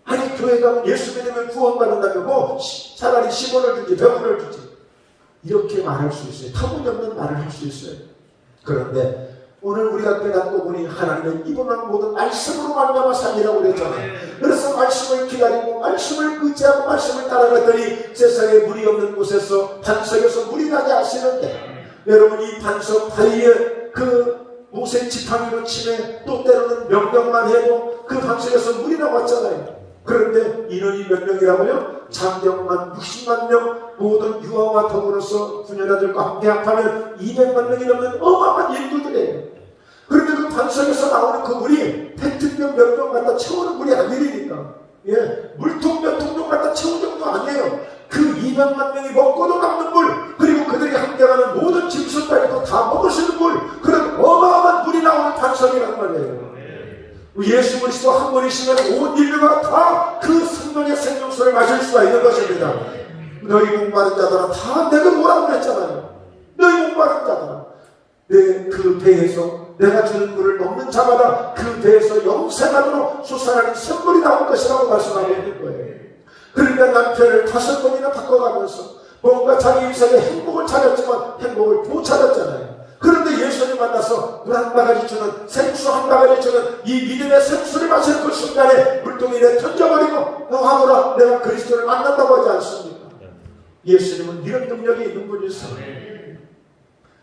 아니, 교회 가면 예수 믿으면 구원받는다면 뭐 차라리 10원을 주지 100원을 주지 이렇게 말할 수 있어요. 터무니없는 말을 할 수 있어요. 그런데 오늘 우리가 깨닫고 보니 하나님의 이분한 모든 말씀으로 말미암아 살리라고 그랬잖아요. 그래서 말씀을 기다리고 말씀을 의지하고 말씀을 따라갔더니 세상에 물이 없는 곳에서 반석에서 물이 나게 하시는데, 여러분, 이 반석 바위에 그 모세 지팡이로 치매 또 때로는 명령만 해도 그 반석에서 물이 나왔잖아요. 그런데 인원이 몇 명이라고요? 장병만 60만 명, 모든 유아와 더불어서 부녀자들과 함께 합하면 200만 명이 넘는 어마어마한 인구들이에요. 그런데 그 반석에서 나오는 그 물이 페트병 몇 병 갖다 채우는 물이 아니니까, 물통 몇 통병 갖다 채우는 정도 아니에요. 그 200만 명이 먹고도 남는 물, 그리고 그들이 함께 가는 모든 짐승까지도 다 먹을 수 있는 물, 그런 어마어마한 물이 나오는 반석이란 말이에요. 예수 그리스도 한 분이시면 온 인류가 다 그 생명의 생명수를 마실 수가 있는 것입니다. 너희 목마른 자들아, 다 내가 뭐라고 그랬잖아요. 너희 목마른 자들아, 내 그 배에서 내가 주는 물을 먹는 자마다 그 배에서 영생하도록 솟아나는 샘물이 나올 것이라고 말씀하고 있는 거예요. 그러니까 남편을 5번이나 바꿔가면서 뭔가 자기 인생에 행복을 찾았지만 행복을 못 찾았잖아요. 그런데 예수님 만나서 물 한 바가지 주는, 생수 한 바가지 주는 이 믿음의 생수를 마시는 그 순간에 물동이에 던져버리고 하노라, 내가 그리스도를 만난다고 하지 않습니까? 예수님은 이런 능력이 있는 분이세요.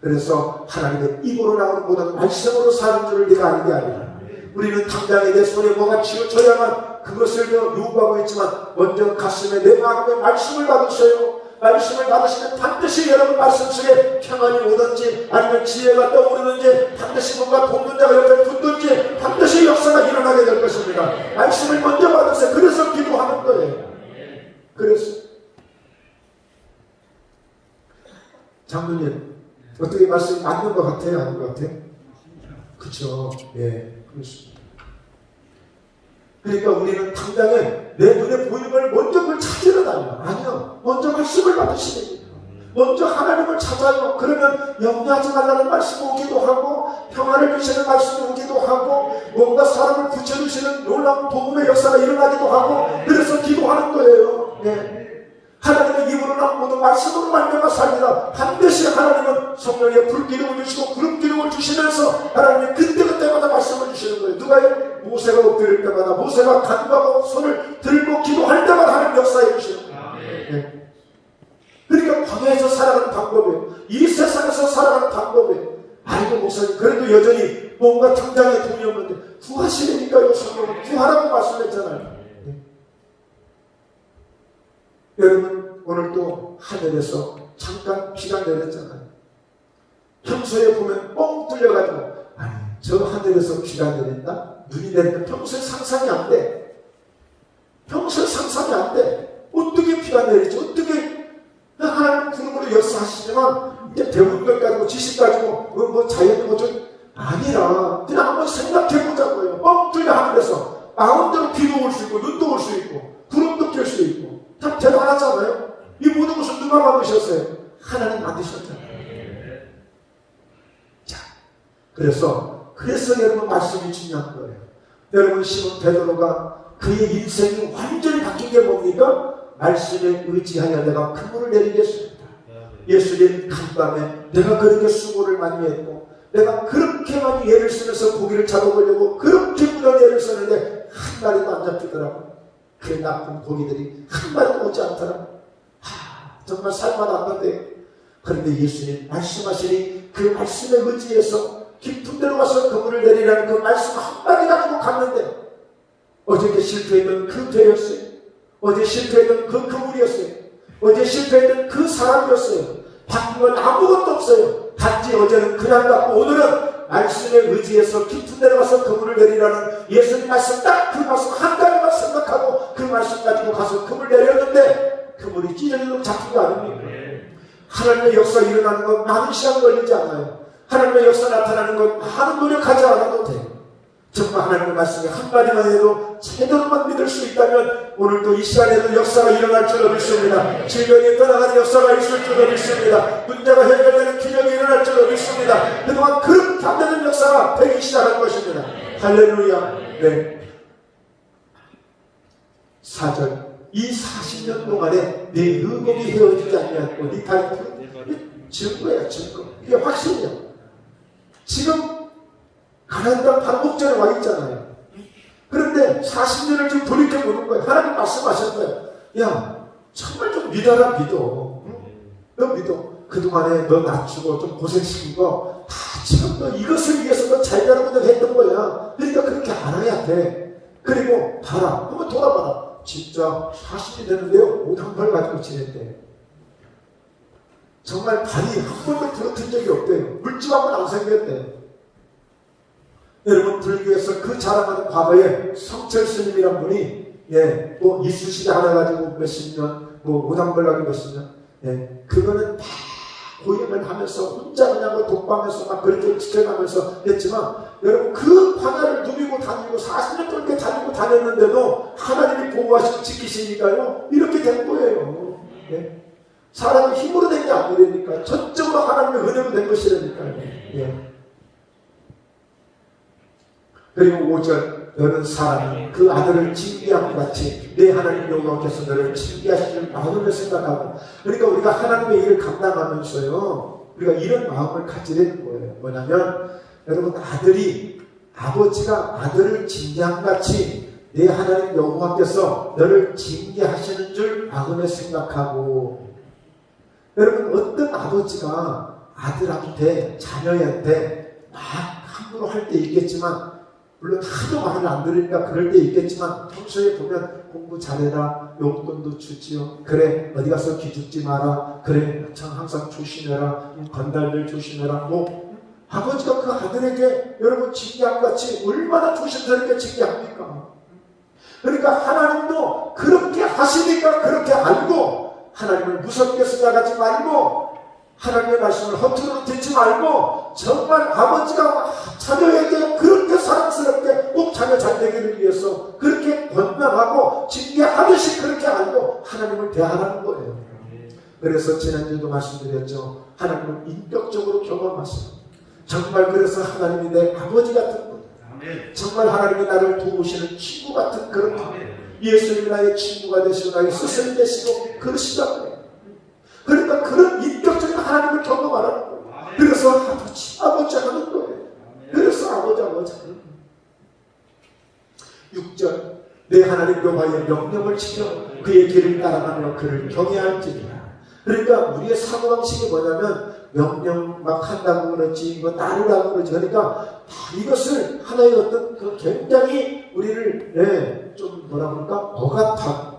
그래서 하나님의 입으로 나오는 모든 말씀으로 사는 줄을 네가 알게 하리라. 우리는 당장에 내 손에 뭐가 쥐어져야만 그것을 요구하고 있지만, 먼저 가슴에 내 마음의 말씀을 받으셔요. 말씀을 받으시면 반드시 여러분 말씀 속에 평안이 오든지 아니면 지혜가 떠오르는지, 반드시 뭔가 돕는 자가 옆에 붙든지 반드시 역사가 일어나게 될 것입니다. 말씀을 먼저 받으세요. 그래서 기도하는 거예요. 그래서 장로님, 어떻게 말씀이 맞는 것 같아요? 아닌 것 같아요? 그렇죠. 예, 그렇습니다. 그러니까 우리는 당장에 내 눈에 보이는 걸 먼저 그걸 찾으러 다녀요. 아니요. 먼저 말씀을 받으시는 거예요. 먼저 하나님을 찾아요. 그러면 염려하지 말라는 말씀 오기도 하고, 평화를 주시는 말씀이 오기도 하고 뭔가 사람을 붙여주시는 놀라운 복음의 역사가 일어나기도 하고 그래서 기도하는 거예요. 네. 하나님의 입으로 나온 모든 말씀으로 말미암아 살리라. 반드시 하나님은 성령의 불기름을 주시고 구름기름을 주시면서 하나님이 그때그때마다 말씀을 주시는 거예요. 누가요? 모세가 엎드릴 때마다 모세가 간과하고 손을 들고 기도할 때마다 하나님 역사해 주시는 거예요. 네. 그러니까 광야에서 살아가는 방법이에요. 이 세상에서 살아가는 방법이에요. 아이고 목사님 그래도 여전히 뭔가 당장에 돈이 없는데 구하시니까요. 성령은 구하라고 말씀했잖아요. 여러분 오늘도 하늘에서 잠깐 비가 내렸잖아요. 평소에 보면 뻥 뚫려가지고 아니 저 하늘에서 비가 내린다? 눈이 내린다? 평소에 상상이 안 돼. 평소에 상상이 안 돼. 어떻게 비가 내리지? 어떻게 하나님 구름으로 역사하시지만 이제 배운 것 가지고 지식 가지고 뭐 자연의 뭐좀 아니라 그냥 한번 생각해보자고요. 뻥 뚫려 하늘에서 마음대로 비도 올 수 있고 눈도 올 수 있고 구름도 낄 수 있고 참 대단하잖아요. 이 모든 것을 누가 만드셨어요? 하나님 만드셨잖아요. 자, 그래서 여러분 말씀이 중요한 거예요. 여러분 시몬 베드로가 그의 인생이 완전히 바뀐 게 뭡니까? 말씀에 의지하여 내가 그물을 내리겠습니다. 예수님 간밤에 내가 그렇게 수고를 많이 했고 내가 그렇게 많이 애를 쓰면서 고기를 잡아보려고 그렇게 무려 애를 썼는데 한 마리도 안 잡히더라고요. 그 나쁜 고기들이 한 마리도 오지 않더라. 정말 살만 안 건데. 그런데 예수님 말씀하시니 그 말씀에 의지해서 깊은 데로 가서 그물을 내리라는 그 말씀 한 마리 가지고 갔는데 어저께 실패했던 그 배였어요. 어제 실패했던 그 그물이었어요. 어제 실패했던 그 사람이었어요. 바뀐 건 아무것도 없어요. 단지 어제는 그냥 같고 오늘은 말씀에 의지해서 깊은 데로 가서 그물을 내리라는 예수님 말씀 딱 그 말씀 한 가지만 생각하고 그 말씀 가지고 가서 그물 내렸는데 그물이 찢어지도록 잡힌 거 아닙니까? 하나님의 역사 일어나는 건 많은 시간 걸리지 않아요. 하나님의 역사 나타나는 건 많은 노력하지 않아도 돼요. 정말 하나님의 말씀이 한마디만 해도 제대로만 믿을 수 있다면 오늘도 이 시간에도 역사가 일어날 줄로 믿습니다. 질병이 떠나가는 역사가 있을 줄로 믿습니다. 문제가 해결되는 기적이 일어날 줄로 믿습니다. 그동안 그렇게 안 되는 역사가 되기 시작할 것입니다. 할렐루야. 네. 4절 이 40년 동안에 내 의복이 헤어지지 않냐고 네 타이틀 증거야 증거. 이게 확신이야. 지금 가나안 땅 바로 목전에 와 있잖아요. 그런데 40년을 지금 돌이켜보는 거예요. 하나님 말씀하셨어요. 야 정말 좀 믿어라 믿어. 응? 너 믿어. 그동안에 너 낮추고 좀 고생시킨 거 다 지금 너 이것을 위해서 너 잘 되라고 했던 거야. 그러니까 그렇게 알아야 돼. 그리고 봐라. 한번 돌아봐라. 진짜 40이 되는데요. 옷 한 벌 가지고 지냈대요. 정말 발이 한 번도 부러진 적이 없대요. 물집 한 번 안 생겼대요. 여러분 불교에서 그 자랑하는 과거에 성철 스님이란 분이 또 이쑤시개 하나 가지고 몇십 년, 옷 한 벌 가지고 몇십 년, 그거는 다 고행을 하면서 혼자 그냥 독방에서 막 그렇게 지켜가면서 했지만 여러분 그 광야를 누비고 다니고 40년 동안 이렇게 다니고 다녔는데도 하나님이 보호하시고 지키시니까요 이렇게 된 거예요. 사람이 힘으로 된 게 아니라니까 전적으로 하나님의 은혜로 된 것이라니까요. 그리고 5절 너는 사람이 그 아들을 징계함 같이 내 하나님 여호와께서 너를 징계하시는 마음을 생각하고 그러니까 우리가 하나님의 일을 감당하면서요 우리가 이런 마음을 가지려는 거예요. 뭐냐면 여러분 아버지가 아들을 징계함 같이 내 하나님 여호와께서 너를 징계하시는 줄 마음에 생각하고 여러분 어떤 아버지가 아들한테 자녀한테 막 함부로 할 때 있겠지만 물론 하도 말을 안 들으니까 그럴 때 있겠지만 평소에 보면 공부 잘해라 용돈도 주지요. 그래 어디 가서 기죽지 마라. 그래 참 항상 조심해라. 건달들 조심해라. 아버지가 그 아들에게 여러분 징계함같이 얼마나 조심스럽게 징계합니까? 그러니까 하나님도 그렇게 하시니까 그렇게 알고 하나님을 무섭게 생각하지 말고 하나님의 말씀을 허투루 듣지 말고 정말 아버지가 자녀에게 그렇게 사랑스럽게 꼭 자녀 잘 되기를 위해서 그렇게 권면하고 징계하듯이 그렇게 알고 하나님을 대하라는 거예요. 그래서 지난주에도 말씀드렸죠. 하나님은 인격적으로 경험하세요. 정말 그래서 하나님이 내 아버지 같은 분, 정말 하나님이 나를 도우시는 친구 같은 그런 분, 예수님이 나의 친구가 되시고 나의 스승이 되시고 그러시다고 해요. 그러니까 그런 인격적인 하나님을 경험하라는 거예요. 그래서 아버지 하는 거예요. 그래서 아버지 하는 거예요. 6절, 내 하나님 여호와의 명령을 지켜 그의 길을 따라가며 그를 경외할지니라. 그러니까 우리의 사고방식이 뭐냐면 명령 막 한다고 그러지, 뭐 따르라고 그러지. 그러니까 이것을 하나의 어떤 그 굉장히 우리를 좀 뭐라 그럴까 억압하고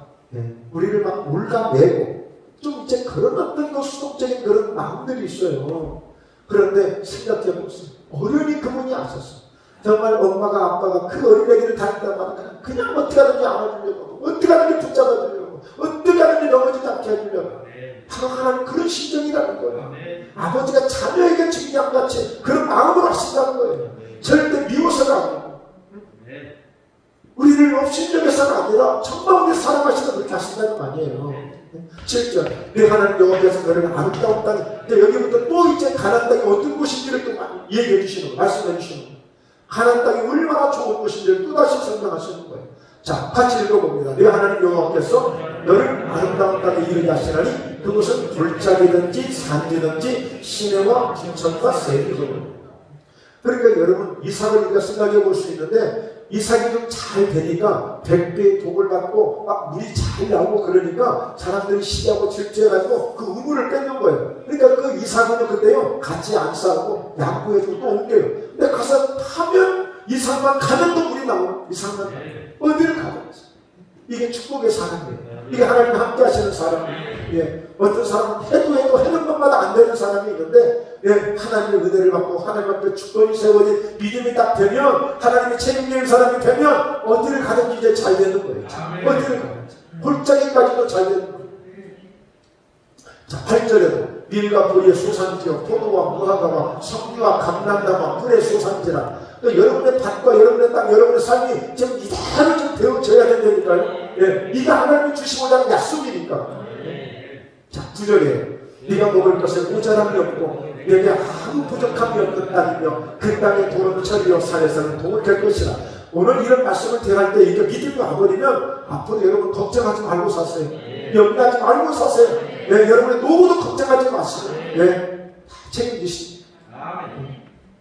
우리를 막 올가매고 좀 이제 그런 어떤 그 수동적인 그런 마음들이 있어요. 그런데 생각해 보세요. 어른이 그분이 아셨어. 정말 엄마가 아빠가 그 어린애기를 다닌다면 그냥 어떻게 하든지 안아주려고, 어떻게 하든지 붙잡아주려고, 어떻게 하든지 넘어지지 않게 해주려고. 바로 하나님 그런 심정이라는 거예요. 아버지가 자녀에게 증량같이 그런 마음으로 하신다는 거예요. 절대 미워서가 아니고 우리를 업신여겨서가 아니라 정말 우리 사랑하시는 그렇게 하신다는 거 아니에요. 7절, 내 하나님 여호와께서 너를 아름다운 땅, 여기부터 또 이제 가나안 땅이 어떤 곳인지를 또 많이 얘기해 주시는 거예요. 말씀해 주시는 거예요. 가나안 땅이 얼마나 좋은 곳인지를 또다시 설명하시는 거예요. 자, 같이 읽어봅니다. 내 하나님 여호와께서 너를 아름다운 땅에 이르게 하시나니 그곳은 골짜기든지 산지든지 시내와 진천과 샘이거든요. 그러니까 여러분 이삭을 우리가 생각해 볼 수 있는데 이삭이 좀 잘 되니까 100배의 복을 받고 막 물이 잘 나오고 그러니까 사람들이 시기하고 질투해가지고 그 우물을 뺏는 거예요. 그러니까 그 이삭은 그때요 같이 안 싸우고 양보해주고 또 옮겨요. 근데 가서 타면 이삭만 가면 또 물이 나오고 이삭만 어디를 가고 이게 축복의 사람이에요. 이게 하나님 함께 하시는 사람이에요. 어떤 사람은 해도 해는 것마다 안 되는 사람이 있는데 하나님의 은혜를 받고 하나님 앞에 주권이 세워진 믿음이 딱 되면 하나님의 책임지는 사람이 되면 어디를 가든지 이제 잘 되는 거예요. 어디를 가든지 골짜기까지도 잘 되는 거예요. 자, 8절에도 밀과 보리의 소산지요 포도와 무화과와 석류와 감람나무와 꿀의 소산지라. 여러분의 밭과 여러분의 땅, 여러분의 삶이 지금 이대로 좀 되어져야 된다니까요. 이게 하나님이 주시고자 하는 약속이니까. 자, 9절에 네가 먹을 것에 모자람이 없고 내게 아무 부족함이 없는 땅이며 그 땅의 돌은 철이요 산에서는 동을 될 것이라. 오늘 이런 말씀을 대할 때 이렇게 믿음이 와버리면 앞으로 여러분 걱정하지 말고 사세요. 염려하지 말고 사세요. 여러분의 노후도 걱정하지 마시고 책임지십니다.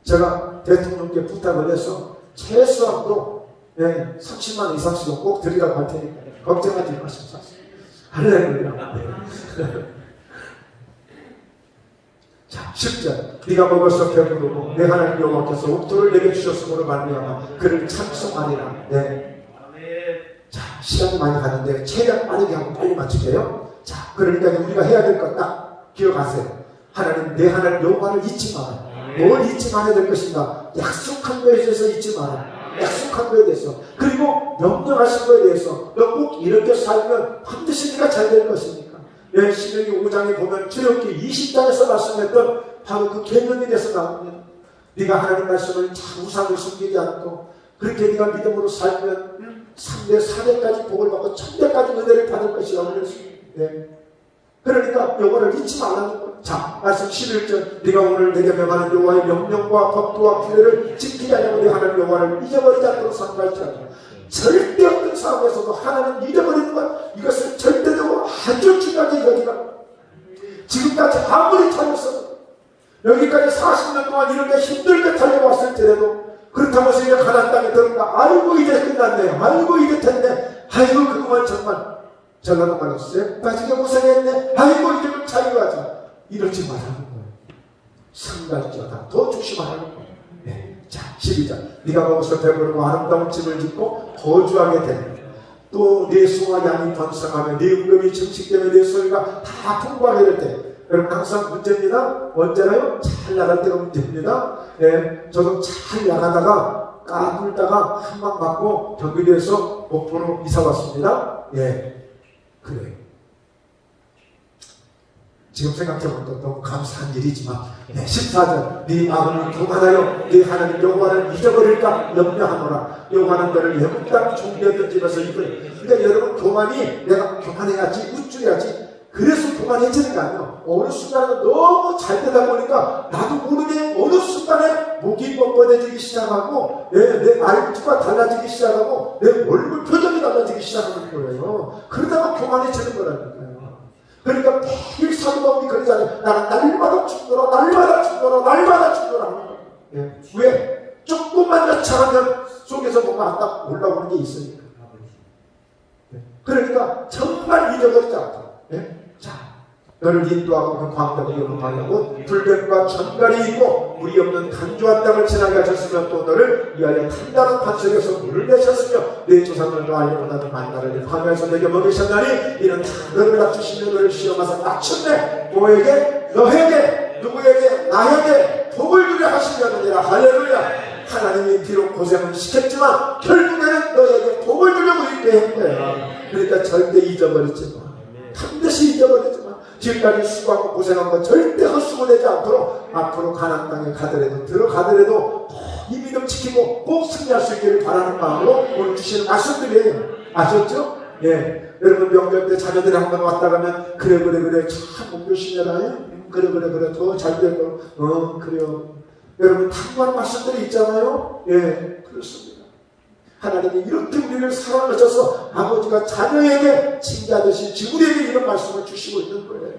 제가 대통령께 부탁을 해서 최소한도 30만 원 이상씩은 꼭 드리라고 할 테니까 걱정하지 마시고 사세요. 할렐루야. 자, 10절, 네가 먹어서 배부르고 내 하나님 여호와께서 옥토를 내게 주셨으므로 말미암아 그를 찬송하리라. 자, 시간이 많이 가는데 최대한 빠르게 하고 빨리 맞출게요. 자, 그러니까 우리가 해야 될 것 딱 기억하세요. 하나님, 내 하나님 여호와를 잊지 마라. 뭘 잊지 말아야 될 것인가? 약속한 거에 대해서 잊지 마라. 약속한 거에 대해서, 그리고 명령하신 거에 대해서 너 꼭 이렇게 살면 반드시 네가 잘 될 것이니까. 신명기 5장에 보면 출애굽기 20장에서 말씀했던 바로 그 계명에 대해서 나옵니다. 네가 하나님 말씀을 참 우상을 숨기지 않고 그렇게 네가 믿음으로 살면 3대 4대까지 복을 받고 1000대까지 은혜를 받을 것이라고 그랬습니다. 그러니까 여호와를 잊지 말라는 거예요. 자, 말씀 11절, 네가 오늘 내게 명하는 여호와의 명령과 법도와 규례를 지키지 않으면 네 하나님 여호와를 잊어버리지 않도록 삼가할지어다. 절대 어떤 상황에서도 하나님 잊어버리는 것, 이것을 절대적으로 아주 중요하게 여기가 지금까지 아무리 달렸어도 여기까지 40년 동안 이렇게 힘들게 달려왔을 때라도 그렇다고 해서 이제 가나안 땅에 들어가 아이고 이제 끝났네, 아이고 이제 됐네, 아이고 그동안 정말 전라도 말했어요. 빠지게 고생했네, 아이고 이제 좀 자유하자, 이러지 말라는 거예요. 삼가할지어다. 더 조심하라는 거예요. 자, 12절, 네가 먹어서 배부르고 아름다운 집을 짓고 거주하게 되면 또 내 소와 양이 번성하며 내 음금이 증식되며 내 소리가 다 풍부하게 될 때, 여러분 항상 문제입니다. 언제나요? 잘 나갈 때가 문제입니다. 저도 잘 나가다가 까불다가 한 방 맞고 경기도에서 목포로 이사 왔습니다. 그래요. 지금 생각해보면 너무 감사한 일이지만 14절, 네 마음을 교만하여 네 하나님 여호와를 잊어버릴까 염려하노라. 여호와는 너를 애국 땅 종되었던 집에서 이끌어. 그러니까 여러분 교만이 내가 교만해야지 우쭐해야지 그래서 교만해지는 거 아니에요. 어느 순간에 너무 잘 되다 보니까 나도 모르게 어느 순간에 목이 뻣뻣해지기 시작하고 내 말투가 달라지기 시작하고 내 얼굴 표정이 달라지기 시작하는 거예요. 그러다가 교만해지는 거라니까요. 그러니까 매일 사도 바울이 그러잖아요. 나는 날마다 죽노라, 날마다 죽노라, 날마다 죽노라 하는 거예요. 예. 왜? 조금만 여차하면 속에서 뭔가 딱 올라오는 게 있으니까. 그러니까 정말 잊어버리지 않다. 예? 자, 너를 인도하고 그 광대를 영광하고 불뱀과 전갈이 있고 물이 없는 간조한 땅을 지나게 하셨으며 또 너를 위하여 탄다는 반석에서 물을 내셨으며 내 조상들도 알려보다는 만나를 밤에서 내게 먹이셨나니 이는 다 너를 낮추시며 너를 시험하사 마침내 너에게 누구에게 나에게 복을 주려 하시려느니라. 할렐루야. 하나님이 비록 고생을 시켰지만 결국에는 너에게 복을 주려고 이렇게 한 거야. 그러니까 절대 잊어버리지 마. 반드시 잊어버리지 마. 지금까지 수고하고 고생한 거 절대 헛수고되지 않도록 앞으로 가나안 땅에 가더라도 들어가더라도 이 믿음 지키고 꼭 승리할 수 있기를 바라는 마음으로 오늘 주시는 말씀들이에요. 아셨죠? 예. 여러분 명절 때 자녀들이 한번 왔다 가면 그래 참 목표시녀라. 그래 더 잘 되고 그래요. 여러분 탁구한 말씀들이 있잖아요. 예, 그렇습니다. 하나님이 이렇게 우리를 사랑하셔서 아버지가 자녀에게 칭찬하듯이 지구에게 이런 말씀을 주시고 있는 거예요.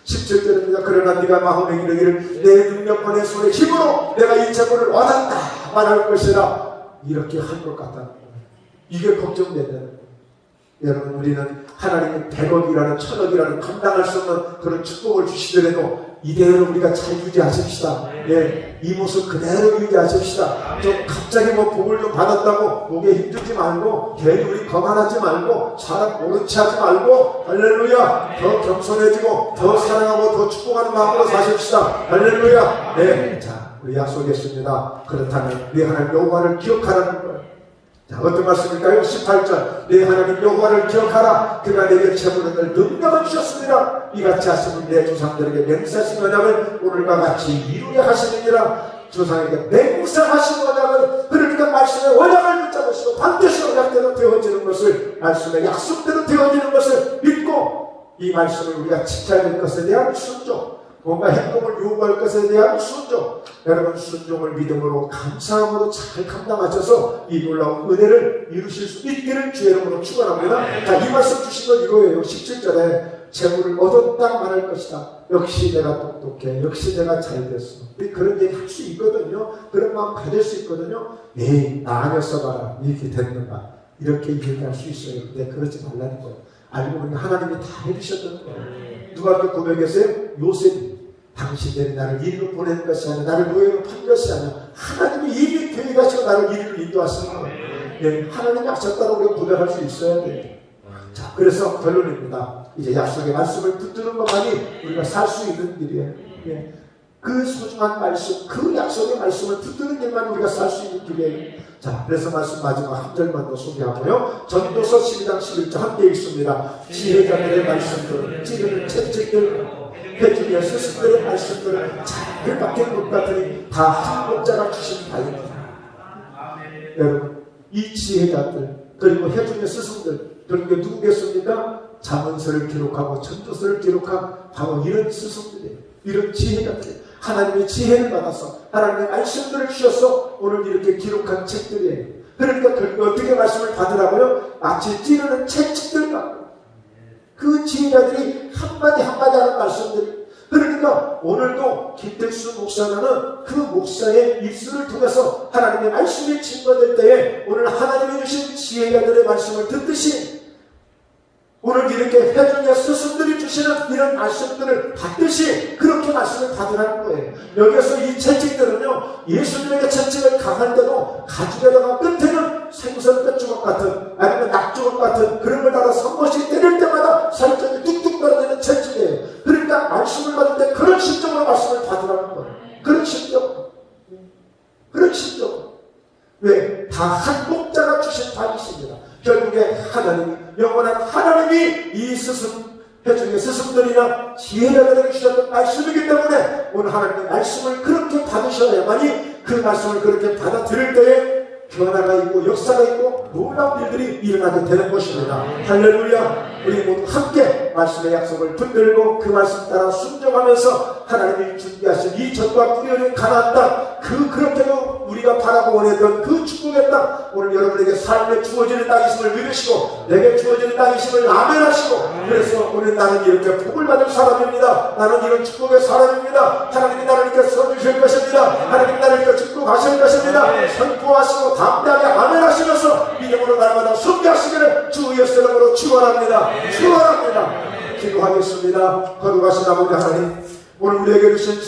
17절입니다. 그러나 네가 마음에 이르기를 내 능력과 내 손의 힘으로 내가 이 재물을 얻었다 말할 것이라 이렇게 할 것 같다는 거예요. 이게 걱정된다는 거예요. 여러분 우리는 하나님이 100억이라는 1000억이라는 감당할 수 없는 그런 축복을 주시더라도 이대로 우리가 잘 유지하십시다. 예, 이 모습 그대로 유지하십시다. 좀 갑자기 복을 좀 받았다고 목에 힘주지 말고 괜히 우리 거만하지 말고 사람 모른 체 하지 말고 할렐루야. 더 겸손해지고 더 사랑하고 더 축복하는 마음으로 사십시다. 할렐루야. 네, 자 우리 약속했습니다. 그렇다면 우리 하나님 여호와를 기억하라는 거예요. 자, 어떤 말씀일까요? 18절 내 하나님 여호와를 기억하라. 그가 내게 재물을 능력을 주셨습니다. 이같이 하시면 내 조상들에게 맹세하신 언약을 오늘과 같이 이루게 하시느니라. 조상에게 맹세하신 언약을 그러니까 말씀의 언약을 붙잡으시고 반드시 언약대로 되어지는 것을 말씀의 약속대로 되어지는 것을 믿고 이 말씀을 우리가 지켜야 될 것에 대한 순종 뭔가 행동을 요구할 것에 대한 순종 여러분 순종을 믿음으로 감사함으로 잘 감당하셔서 이 놀라운 은혜를 이루실 수 있기를 주의 이름으로 축원합니다. 자, 이 말씀 주신 건 이거예요. 17절에 재물을 얻었다 말할 것이다. 역시 내가 똑똑해. 역시 내가 잘 됐어. 그런 얘기 할 수 있거든요. 그런 마음 가질 수 있거든요. 에이 나 아니었어 이렇게 됐는가 이렇게 얘기할 수 있어요. 근데 그러지 말라는 거예요. 알고 보니 하나님이 다 해주셨던 거예요. 누가 그 고백했어요? 요셉이 당신들이 나를 이리로 보내는 것이 아니라 나를 노예로 판 것이 아니라 하나님이 이미 계획하시고 나를 이리로 인도하시는 거예요. 네, 하나님이 하셨다고 우리가 고백할 수 있어야 돼요. 자, 그래서 결론입니다. 이제 약속의 말씀을 붙드는 것만이 우리가 살 수 있는 길이에요. 네. 그 소중한 말씀, 그 약속의 말씀을 붙드는 길만 우리가 살 수 있는 길이에요. 자, 그래서 말씀 마지막 한 절만 더 소개하고요. 전도서 12장 11절 함께 읽습니다. 지혜자들의 말씀들, 찌르는 채찍들, 회중의 스승들의 말씀들을 잘 박힌 것 같으니 다 한 목자가 주신 바입니다. 여러분, 이 지혜자들, 그리고 회중의 스승들, 그리고 누구겠습니까? 잠언서를 기록하고 전도서를 기록한 바로 이런 스승들이에요. 이런 지혜자들. 하나님의 지혜를 받아서 하나님의 말씀들을 주셔서 오늘 이렇게 기록한 책들이에요. 그러니까 어떻게 말씀을 받으라고요? 마치 찌르는 채찍들 같고 그 지혜자들이 한마디 한마디 하는 말씀들. 그러니까 오늘도 김택수 목사는 그 목사의 입술을 통해서 하나님의 말씀이 증거될 때에 오늘 하나님이 주신 지혜자들의 말씀을 듣듯이 오늘 이렇게 회중의 스승들이 주시는 이런 말씀들을 받듯이 그렇게 말씀을 받으라는 거예요. 여기서 이 채찍들은요, 예수님에게 채찍을 강할 때도 가죽에다가 끝에는 생선 뼈조각 같은 아니면 낙조각 같은 그런 걸 달아서 한 번씩 때릴 때마다 살점이 뚝뚝 떨어지는 채찍이에요. 그러니까 말씀을 받을 때 그런 심정으로 말씀을 받으라는 거예요. 그런 심정. 그런 심정. 왜? 다 한 목자가 주신 바이십니다. 결국에 하나님이 영원한 하나님이 이 스승 회중의 스승들이나 지혜자들에게 주셨던 말씀이기 때문에 오늘 하나님의 말씀을 그렇게 받으셔야만이 그 말씀을 그렇게 받아들일 때에 변화가 있고 역사가 있고 놀라운 일들이 일어나게 되는 것입니다. 할렐루야. 우리 모두 함께 말씀의 약속을 붙들고 그 말씀 따라 순종하면서 하나님이 준비하신 이 전과 꿀이 가나안 땅, 그렇게도 우리가 바라고 원했던 그 축복의 땅, 오늘 여러분에게 삶에 주어지는 땅이심을 믿으시고 내게 주어지는 땅이심을 아멘하시고, 그래서 오늘 나는 이렇게 복을 받을 사람입니다. 나는 이런 축복의 사람입니다. 하나님이 나를 이렇게 써주실 것입니다. 하나님이 나를 이렇게 축복하실 것입니다. 선포하시고 담대하게 아멘하시면서 믿음으로 날마다 섬기하시기를 주 예수 이름으로 축원합니다. 축원합니다. 기도하겠습니다. 거룩하신 아버지 하나님, 오늘 우리에게 주신